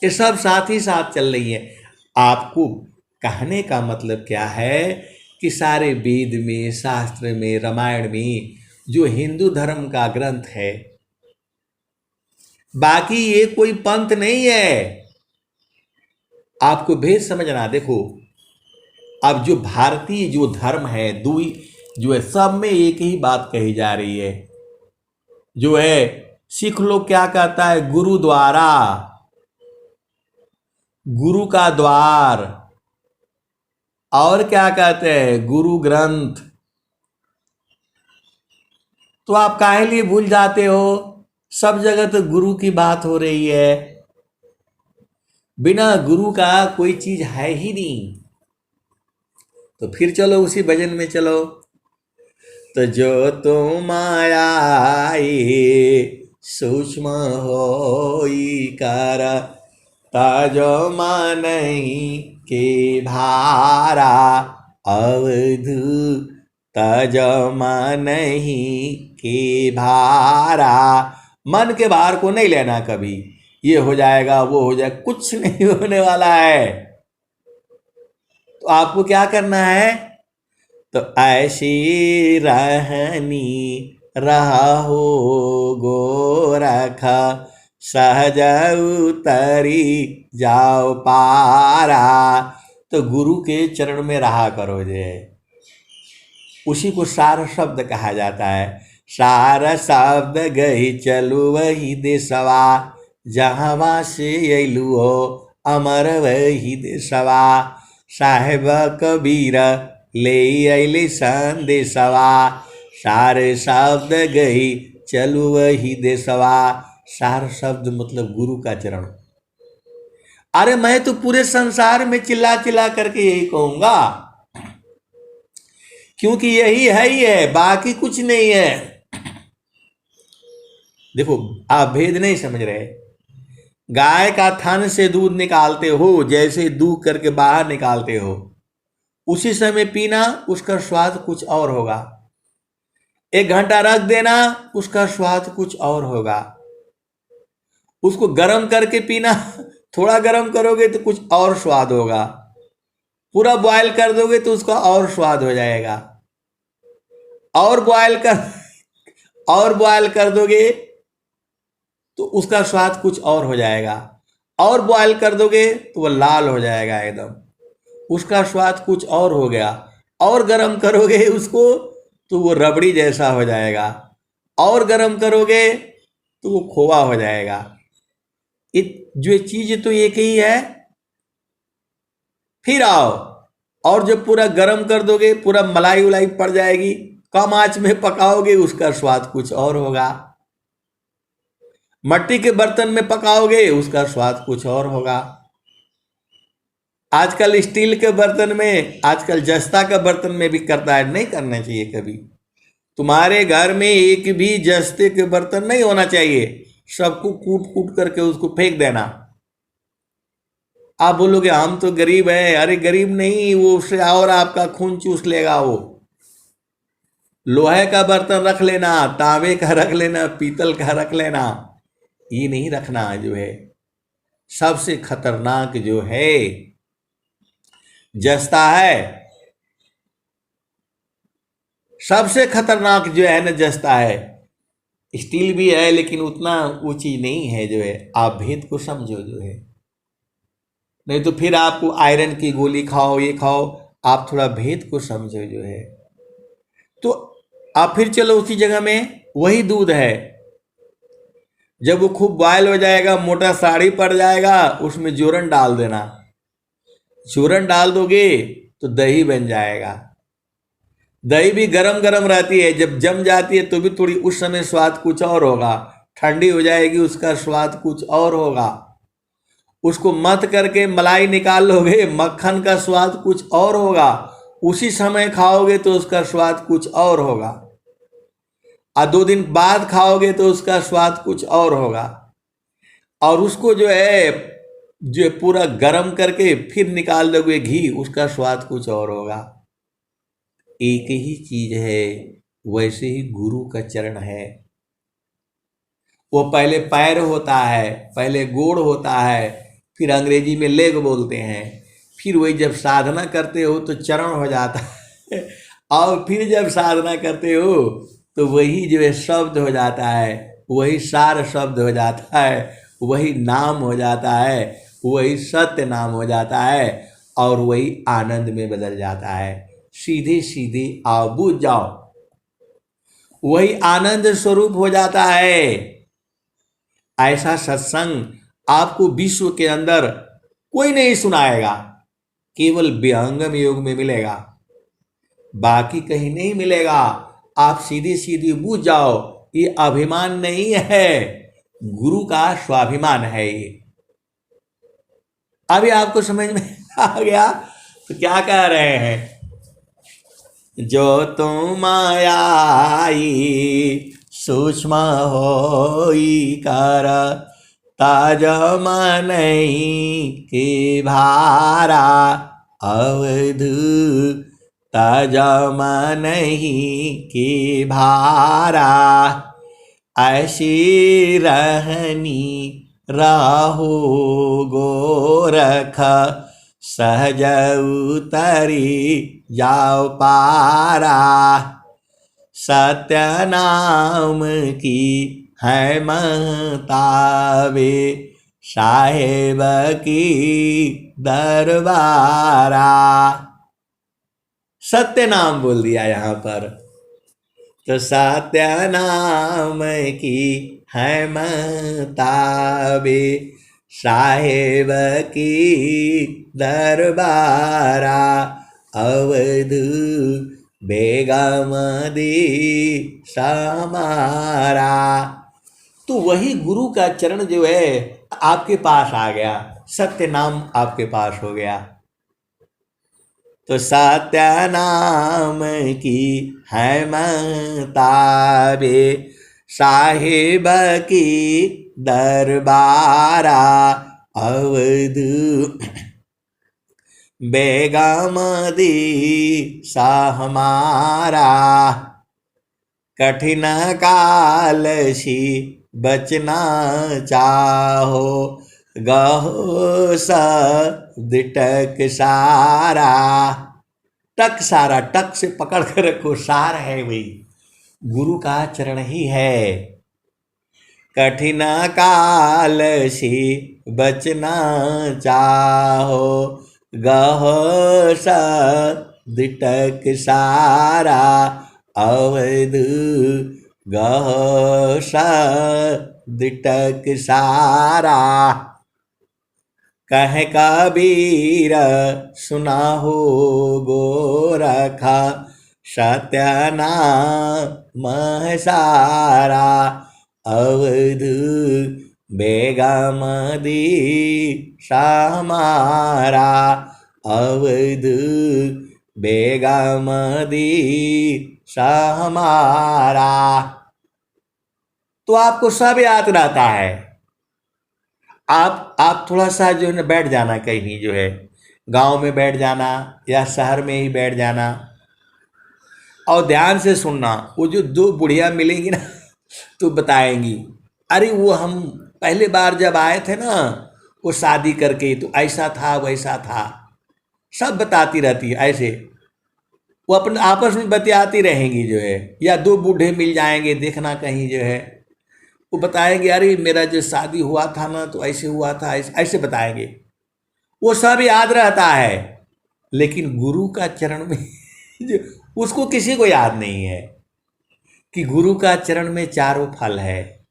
ये सब साथ ही साथ चल रही है। आपको कहने का मतलब क्या है कि सारे वेद में, शास्त्र में, रामायण में, जो हिंदू धर्म का ग्रंथ है, बाकी ये कोई पंथ नहीं है। आपको भेद समझना। देखो, अब जो भारतीय जो धर्म है, जो है, सब में एक ही बात कही जा रही है। जो है सिख लोग क्या कहता है? गुरु द्वारा, गुरु का द्वार, और क्या कहते हैं? गुरु ग्रंथ। तो आप काहे लिए भूल जाते हो? सब जगह तो गुरु की बात हो रही है, बिना गुरु का कोई चीज है ही नहीं। तो फिर चलो उसी भजन में चलो। तो जो तुम आए सूक्ष्म होई कर, ताजो मानही के भारा अवधु, ताजो मानही के भारा। मन के भार को नहीं लेना कभी, ये हो जाएगा वो हो जाएगा, कुछ नहीं होने वाला है। तो आपको क्या करना है? तो ऐसी रहनी रहा हो गोरखा, सहज उतरी जाओ पारा। तो गुरु के चरण में रहा करो जे, उसी को सार शब्द कहा जाता है। सार शब्द गही चलू वही देशवा, जहाँ से अयलू हो अमर वही देशवा। साहेब कबीर ले अली संदेशवा, सार शब्द गई चलू वही देशवा। सार शब्द मतलब गुरु का चरण। अरे मैं तो पूरे संसार में चिल्ला चिल्ला करके यही कहूंगा, क्योंकि यही है ही है, बाकी कुछ नहीं है। देखो आप भेद नहीं समझ रहे। गाय का थन से दूध निकालते हो, जैसे दूध करके बाहर निकालते हो, उसी समय पीना, उसका स्वाद कुछ और होगा। 1 घंटा रख देना, उसका स्वाद कुछ और होगा। उसको गर्म करके पीना, थोड़ा गर्म करोगे तो कुछ और स्वाद होगा, पूरा बॉयल कर दोगे तो उसका और स्वाद हो जाएगा, और बॉयल कर दोगे तो उसका स्वाद कुछ और हो जाएगा, और बॉयल कर दोगे तो वह लाल हो जाएगा एकदम, उसका स्वाद कुछ और हो गया, और गर्म करोगे उसको तो वो रबड़ी जैसा हो जाएगा, और गर्म करोगे तो वो खोवा हो जाएगा। जो चीज तो एक ही है। फिर आओ और जब पूरा गर्म कर दोगे, पूरा मलाई उलाई पड़ जाएगी, कम आंच में पकाओगे, उसका स्वाद कुछ और होगा। मट्टी के बर्तन में पकाओगे, उसका स्वाद कुछ और होगा। आजकल स्टील के बर्तन में, आजकल जस्ता का बर्तन में भी करता है, नहीं करना चाहिए कभी। तुम्हारे घर में एक भी जस्ते के बर्तन नहीं होना चाहिए, सबको कूट कूट करके उसको फेंक देना। आप बोलोगे हम तो गरीब हैं, अरे गरीब नहीं, वो उससे और आपका खून चूस लेगा। वो लोहे का बर्तन रख लेना, तांबे का रख लेना, पीतल का रख लेना, ये नहीं रखना। जो है सबसे खतरनाक जो है जस्ता है, सबसे खतरनाक जो है ना जस्ता है। स्टील भी है लेकिन उतना ऊंची नहीं है। जो है आप भेद को समझो। जो है नहीं तो फिर आपको आयरन की गोली खाओ, ये खाओ, आप थोड़ा भेद को समझो। जो है तो आप फिर चलो उसी जगह में, वही दूध है, जब वो खूब बॉयल हो जाएगा, मोटा साड़ी पड़ जाएगा, उसमें जोरन डाल देना। जोरन डाल दोगे तो दही बन जाएगा। दही भी गरम गरम रहती है, जब जम जाती है तो भी थोड़ी उस समय स्वाद कुछ और होगा, ठंडी हो जाएगी उसका स्वाद कुछ और होगा। उसको मथ करके मलाई निकाल लोगे, मक्खन का स्वाद कुछ और होगा, उसी समय खाओगे तो उसका स्वाद कुछ और होगा, और 2 दिन बाद खाओगे तो उसका स्वाद कुछ और होगा। और उसको जो है पूरा गरम करके फिर निकाल दोगे घी, उसका स्वाद कुछ और होगा। एक ही चीज है, वैसे ही गुरु का चरण है। वो पहले पैर होता है, पहले गोड़ होता है, फिर अंग्रेजी में लेग बोलते हैं, फिर वही जब साधना करते हो तो चरण हो जाता है, और फिर जब साधना करते हो तो वही जो है शब्द हो जाता है, वही सार शब्द हो जाता है, वही नाम हो जाता है, वही सत्य नाम हो जाता है, और वही आनंद में बदल जाता है। सीधे सीधे आओ, बुझ जाओ, वही आनंद स्वरूप हो जाता है। ऐसा सत्संग आपको विश्व के अंदर कोई नहीं सुनाएगा, केवल विहंगम योग में मिलेगा, बाकी कहीं नहीं मिलेगा। आप सीधी सीधी बूझ जाओ, ये अभिमान नहीं है, गुरु का स्वाभिमान है ये। अभी आपको समझ में आ गया? तो क्या कह रहे हैं, जो तुम आई सूक्ष्म होई कर, ताज मनई के भारा अवधु, ताज मनई के भारा, ऐसी रहनी राहु गोरख, सहज उतरी जाओ पारा, सत्य नाम की है महताबे, साहेब की दरबारा। सत्य नाम बोल दिया यहाँ पर, तो सत्य नाम की है महताबे, साहेब की दरबारा, अवधु बेगम दी समारा। तो वही गुरु का चरण जो है आपके पास आ गया, सत्य नाम आपके पास हो गया। तो सत्य नाम की है महताबे, साहिब की दरबारा, अवधु बेगम दी सा हमारा, कठिन काल सी बचना चाहो, गहो शब्द टक सारा। टक सारा, टक से पकड़ कर रखो, सार है वही, गुरु का चरण ही है। कठिन काल सी बचना चाहो, गहो शब्द टक सारा, अवधु गहो शब्द टक सारा। कह कबीर सुना हो गोरखा, सत्य नाम सारा, अवधु बेगम दी समारा, अवधु बेगम दी समारा। तो आपको सब याद रहता है। आप थोड़ा सा जो है बैठ जाना, कहीं जो है गांव में बैठ जाना या शहर में ही बैठ जाना और ध्यान से सुनना। वो जो दो बुढ़िया मिलेंगी ना तो बताएंगी, अरे वो हम पहले बार जब आए थे ना वो शादी करके, तो ऐसा था वैसा था, सब बताती रहती है। ऐसे वो अपने आपस में बतियाती रहेंगी जो है, या दो बूढ़े मिल जाएंगे देखना कहीं जो है, वो बताएंगे अरे मेरा जो शादी हुआ था ना तो ऐसे हुआ था, ऐसे बताएंगे। वो सब याद रहता है, लेकिन गुरु का चरण में जो उसको किसी को याद नहीं है कि गुरु का चरण में चारों फल है।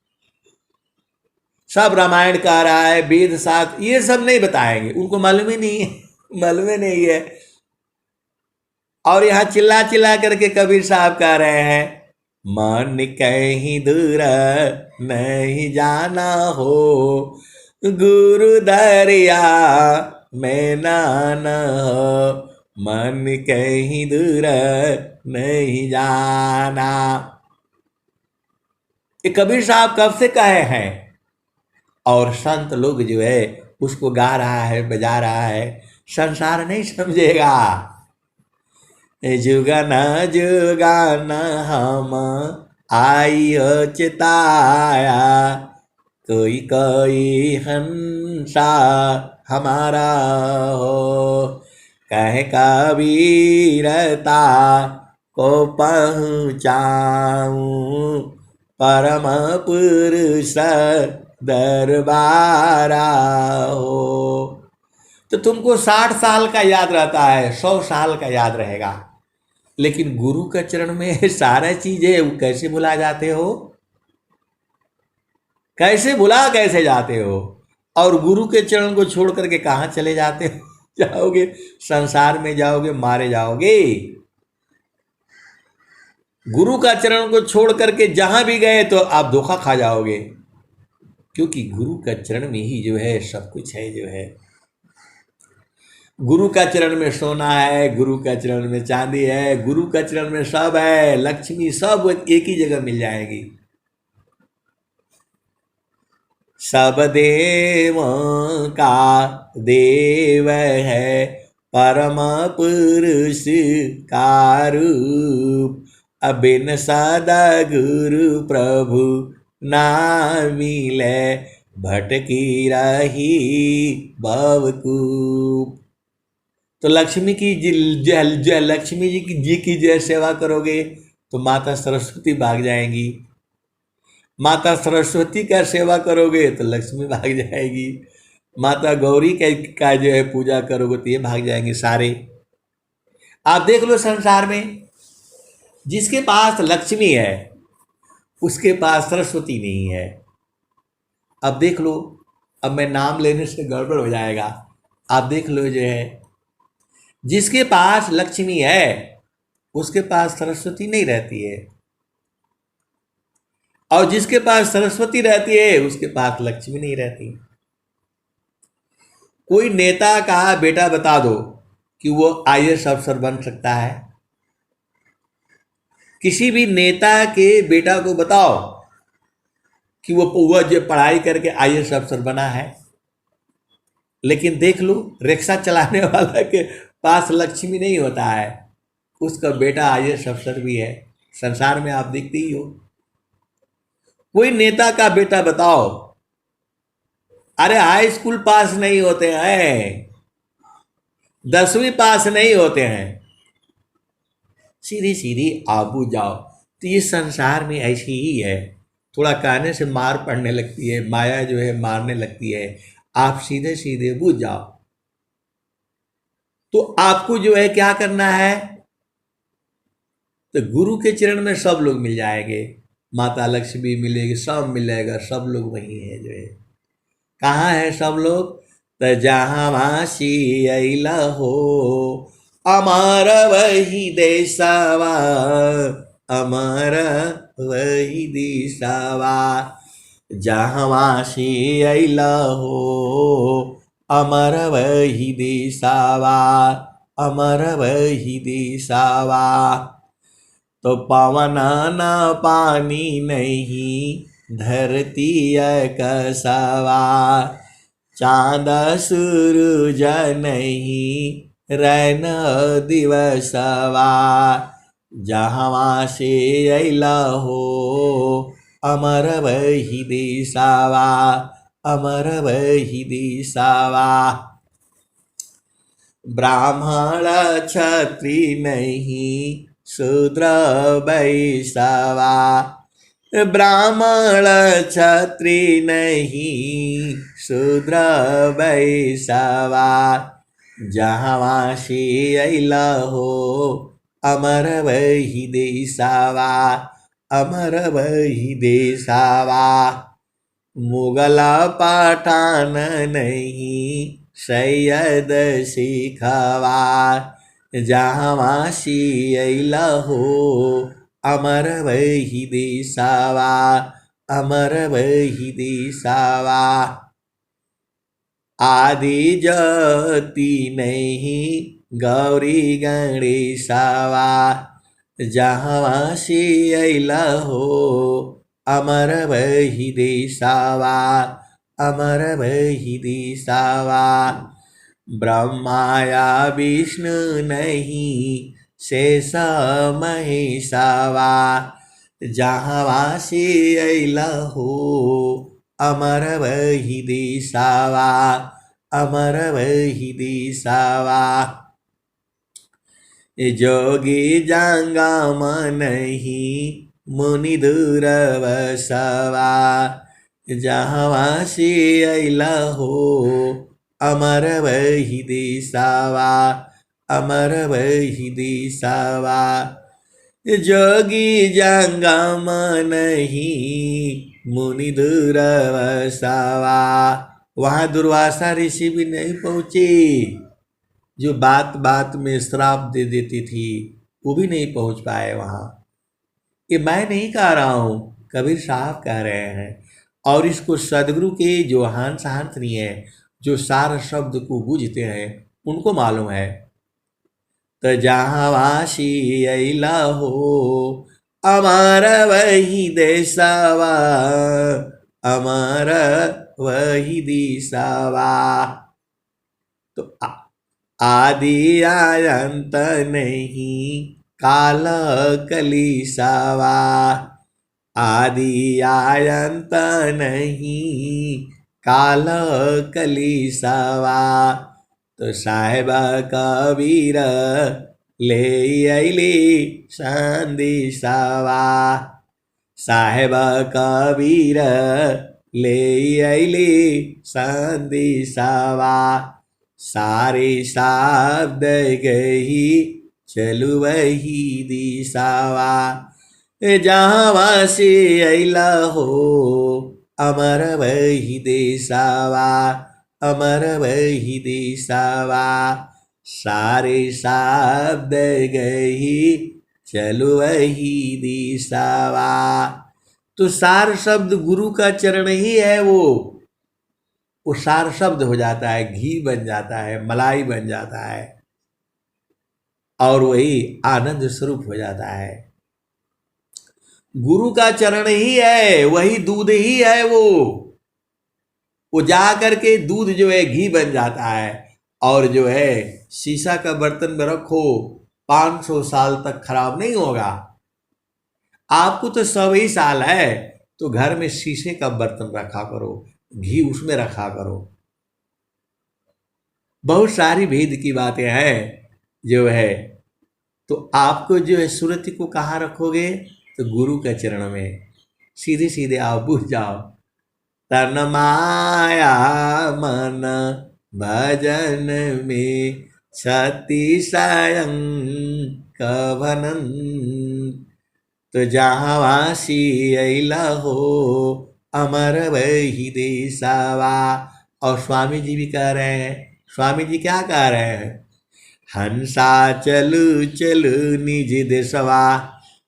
सब रामायण कह रहा है, वेद शास्त्र, ये सब नहीं बताएंगे, उनको मालूम ही नहीं है, मालूम ही नहीं है। और यहाँ चिल्ला चिल्ला करके कबीर साहब कह रहे हैं, मन कहीं दूर नहीं जाना हो, गुरु दरिया में नान हो, मन कहीं दूर नहीं जाना। ये कबीर साहब कब से कहे हैं, और संत लोग जो है उसको गा रहा है, बजा रहा है। संसार नहीं समझेगा। जुगन जुगन हम आइयो चिताया, कोई कोई हंसा हमारा हो, कह कबीरता को पहुँचाऊं, परम पुरुष दरबारा हो। तो तुमको 60 साल का याद रहता है, 100 साल का याद रहेगा, लेकिन गुरु के चरण में सारा चीज है, वो कैसे भुला जाते हो, कैसे भुला कैसे जाते हो। और गुरु के चरण को छोड़ करके कहाँ चले जाते हो, जाओगे संसार में, जाओगे मारे जाओगे। गुरु का चरण को छोड़ करके जहां भी गए तो आप धोखा खा जाओगे, क्योंकि गुरु का चरण में ही जो है सब कुछ है। जो है गुरु का चरण में सोना है, गुरु का चरण में चांदी है, गुरु का चरण में सब है, लक्ष्मी सब एक ही जगह मिल जाएगी। सब देव का देव है परम पुरुष का रूप, अबिन सदा गुरु प्रभु ना मिले, भटकी रही भवकूप। तो लक्ष्मी की लक्ष्मी जी की जो सेवा करोगे तो माता सरस्वती भाग जाएंगी, माता सरस्वती का सेवा करोगे तो लक्ष्मी भाग जाएगी, माता गौरी का जो है पूजा करोगे तो ये भाग जाएंगे सारे। आप देख लो संसार में जिसके पास लक्ष्मी है उसके पास सरस्वती नहीं है। अब देख लो, अब मैं नाम लेने से गड़बड़ हो जाएगा। आप देख लो जो है जिसके पास लक्ष्मी है उसके पास सरस्वती नहीं रहती है, और जिसके पास सरस्वती रहती है उसके पास लक्ष्मी नहीं रहती। कोई नेता का बेटा बता दो कि वो आईएएस अफसर बन सकता है? किसी भी नेता के बेटा को बताओ कि वो जो पढ़ाई करके आईएएस अफसर बना है। लेकिन देख लो रिक्शा चलाने वाला के पास लक्ष्मी नहीं होता है, उसका बेटा आईएएस अफसर भी है। संसार में आप देखते ही हो। कोई नेता का बेटा बताओ, अरे हाई स्कूल पास नहीं होते हैं, 10वीं पास नहीं होते हैं, सीधी सीधी आबू जाओ। तो ये संसार में ऐसी ही है, थोड़ा कहने से मार पड़ने लगती है, माया जो है मारने लगती है। आप सीधे सीधे बुझ जाओ। तो आपको जो है क्या करना है, तो गुरु के चरण में सब लोग मिल जाएंगे, माता लक्ष्मी मिलेगी, सब मिलेगा, सब लोग वही है। जो है कहाँ है सब लोग, तो जहाँ वासी अला हो अमर वही देशवा, अमर वही दिशावा, जहाँ वासी अला हो अमर वही दिशावा, अमर वही दिशावा। तो पवन न पानी नहीं धरती कसवा, चाँद सूरज नहीं रैन दिवसवा, जहाँ से अला हो अमर वही दिशावा, अमर वही दिशावा। ब्राह्मण क्षत्रिय नहीं शूद्र वैश्यवा, ब्राह्मण क्षत्रिय नहीं शूद्र वैश्यवा, जहाँ से अला हो अमर वही दिशावा, अमर वही दिशावा। मुगल पठान नहीं सैयद सिखवा, जहाँ से अला हो अमर वही दिशावा, अमर वही दिशावा। आदि ज्योति नहीं गौरी गणेशवा, जहाँ से अला हो अमर वही दिशावा, अमर वही दिशावा। ब्रह्माया विष्णु नहीं शेष महेशवा, जहाँ से अला हो अमर वही दिशावा, अमर वही दिशावा। जोगी जंगम नहीं मुनि दूरवसवा, जहाँ से अला हो अमर वही दिशावा, अमर वही दिशावा। जोगी जंगम नहीं मुनि दूरवसवा, वहाँ दुर्वासा ऋषि भी नहीं पहुँची, जो बात बात में श्राप दे देती थी वो भी नहीं पहुँच पाए वहाँ। ये मैं नहीं कह रहा हूँ, कबीर साहब कह रहे हैं। और इसको सदगुरु के जो हंस नहीं है, जो सार शब्द को बूझते हैं, उनको मालूम है। तो जहाँ वासी अइला हो, अमर वही देशवा, अमर वही दिशवा। तो आदि अनंत नहीं, काल कलिसावा। आदि अनंत नहीं, काल कलिसावा। तो साहेबा कबीर ले अइली संदेशवा। साहेबा कबीर ले अइली संदेशवा। सारे शब्द गही चलु वही दिशावा। जहाँ वासी अइला हो, अमर वही देशवा, अमर वही दिशावा। सारे शब्द गही चलु वही दिशावा। तो सार शब्द गुरु का चरण ही है। वो सार शब्द हो जाता है, घी बन जाता है, मलाई बन जाता है, और वही आनंद स्वरूप हो जाता है। गुरु का चरण ही है, वही दूध ही है। वो जा करके दूध जो है घी बन जाता है। और जो है शीशा का बर्तन में रखो, 500 साल तक खराब नहीं होगा। आपको तो 100 ही साल है, तो घर में शीशे का बर्तन रखा करो, घी उसमें रखा करो। बहुत सारी भेद की बातें हैं जो है। तो आपको जो है सुरति को कहाँ रखोगे? तो गुरु के चरण में सीधे सीधे आप बुझ जाओ। तन माया मन भजन में सती सायं कभनन। तो जहाँ वासी अइला हो, अमर वही देशवा। और स्वामी जी भी कह रहे हैं, स्वामी जी क्या कह रहे हैं? हंसा चलू चलू निज देशवा,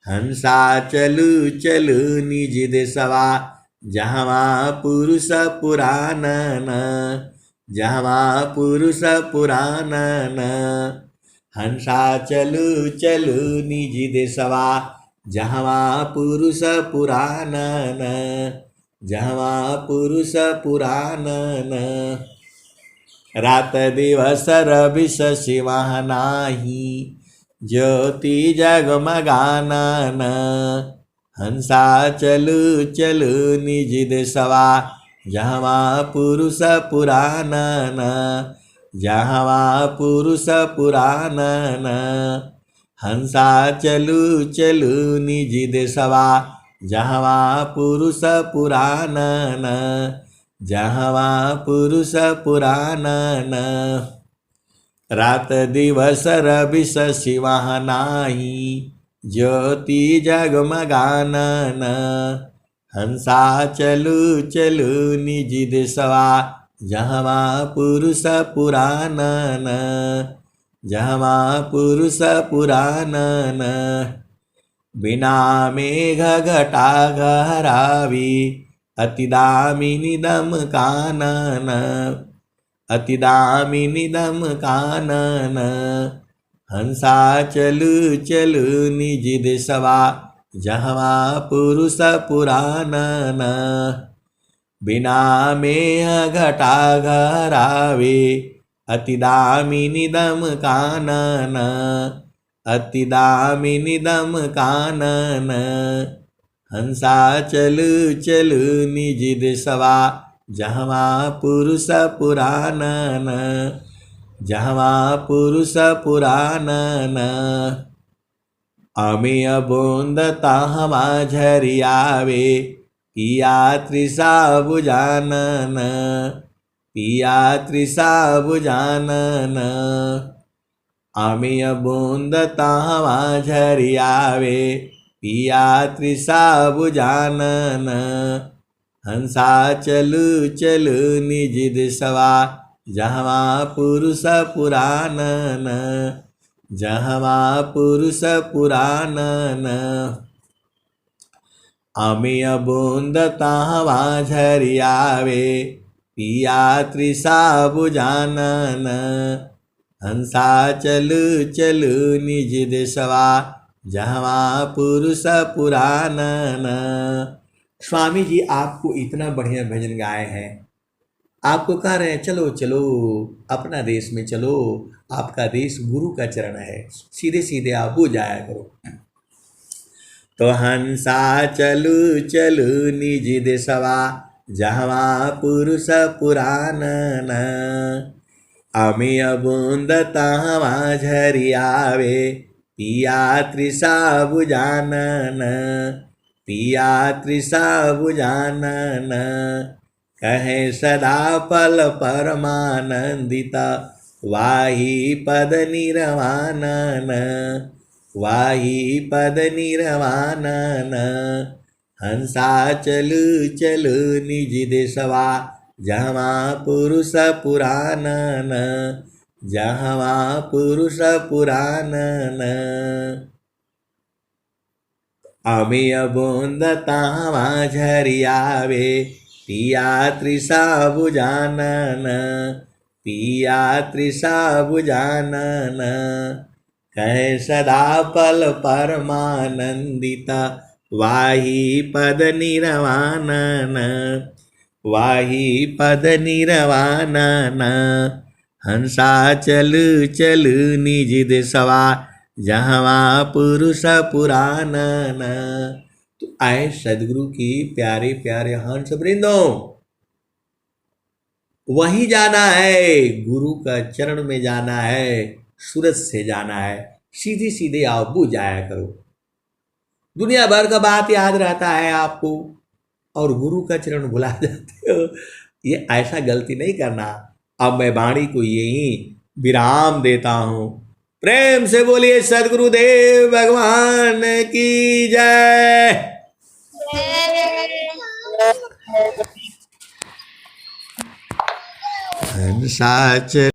हंसा चलू चलू निज देशवा। जहाँ पुरुष पुराणन, जहाँ पुरुष पुराणन। हंसा चलू चलू निज देशवा, जहाँ पुरुष पुराणन, जहाँ पुरुष पुराणन। रात दिवस रवि शशि वहाँ नाही, ज्योति जगमगानन। हंसा चलू चलू निज देशवा, जहाँ पुरुष पुराणन, जहाँ पुरुष पुराणन। हंसा चलू चलू निज देशवा, जहाँ पुरुष पुराणन, जहाँ पुरुष पुराणन। रात दिवस रवि शशि वहाँ नाही, ज्योति जगमगानन। हंसा चलू चलू निज देशवा, जहाँ पुरुष पुराणन, जहाँ पुरुष पुराणन। बिना मेघ घटा घहरावी, अतिदामिनी दम कानन, अतिदामिनी दम कानन। हंसा चलू चलू निज देशवा, जहाँ पुरुष पुराणन। बिना मेघ घटा घहरावे, अतिदामिनी दम कानन, अतिदामिनी दम कानन। हंसा चलू चलू निज देशवा, जहाँ पुरुष पुराणन, जहाँ पुरुष पुराणन। अमिय बूंद तहमा झरियावे, पिया तृषा बुझानन, पिया तृषा बुझानन। अमिय बूंद तहमा झरियावे, पिया तृषा बुझानन। हंसा चलू चलू निज देशवा, जहाँ पुरुष पुराणन, जहाँ पुरुष पुराणन। अमिय बूंद ताहवा झरियावे पिया तृषा बुझानन हंसा चलु चलु निज देशवा जहवा पुरुष पुरानन। स्वामी जी आपको इतना बढ़िया भजन गाए हैं, आपको कह रहे हैं चलो चलो अपना देश में चलो, आपका देश गुरु का चरण है, सीधे सीधे आप वो जाया करो। तो हंसा चलु चलु निज देशवा जहवा पुरुष पुरानन अमिय बूंद ताहवा झरियावे पिया तृषा बुझानन पिया तृषा बुझानन कहे सदा पल परमानंदित वाही पद निर्वाणन वाही पद निर्वाणन हंसा चलु चलु निज देशवा जहवा पुरुष पुरानन जहवा पुरुष पुरानन अमिय बूंद ताहवा झरियावे पिया तृषा बुझानन पिया तृषा बुझानन कहे सदा पल परमानंदित वाही पद निर्वाणन वाही पद निर्वाणन हंसा चलु चलु निज देशवा जहवा पुरुष पुरानन। तो आए सदगुरु की प्यारे प्यारे हंस वृंदों, वहीं जाना है, गुरु का चरण में जाना है, सूरज से जाना है, सीधे सीधे आप वो जाया करो। दुनिया भर का बात याद रहता है आपको और गुरु का चरण भुला जाते हो, ये ऐसा गलती नहीं करना। अब मैं वाणी को यही विराम देता हूँ। प्रेम से बोलिए सदगुरुदेव भगवान की जय। हंसा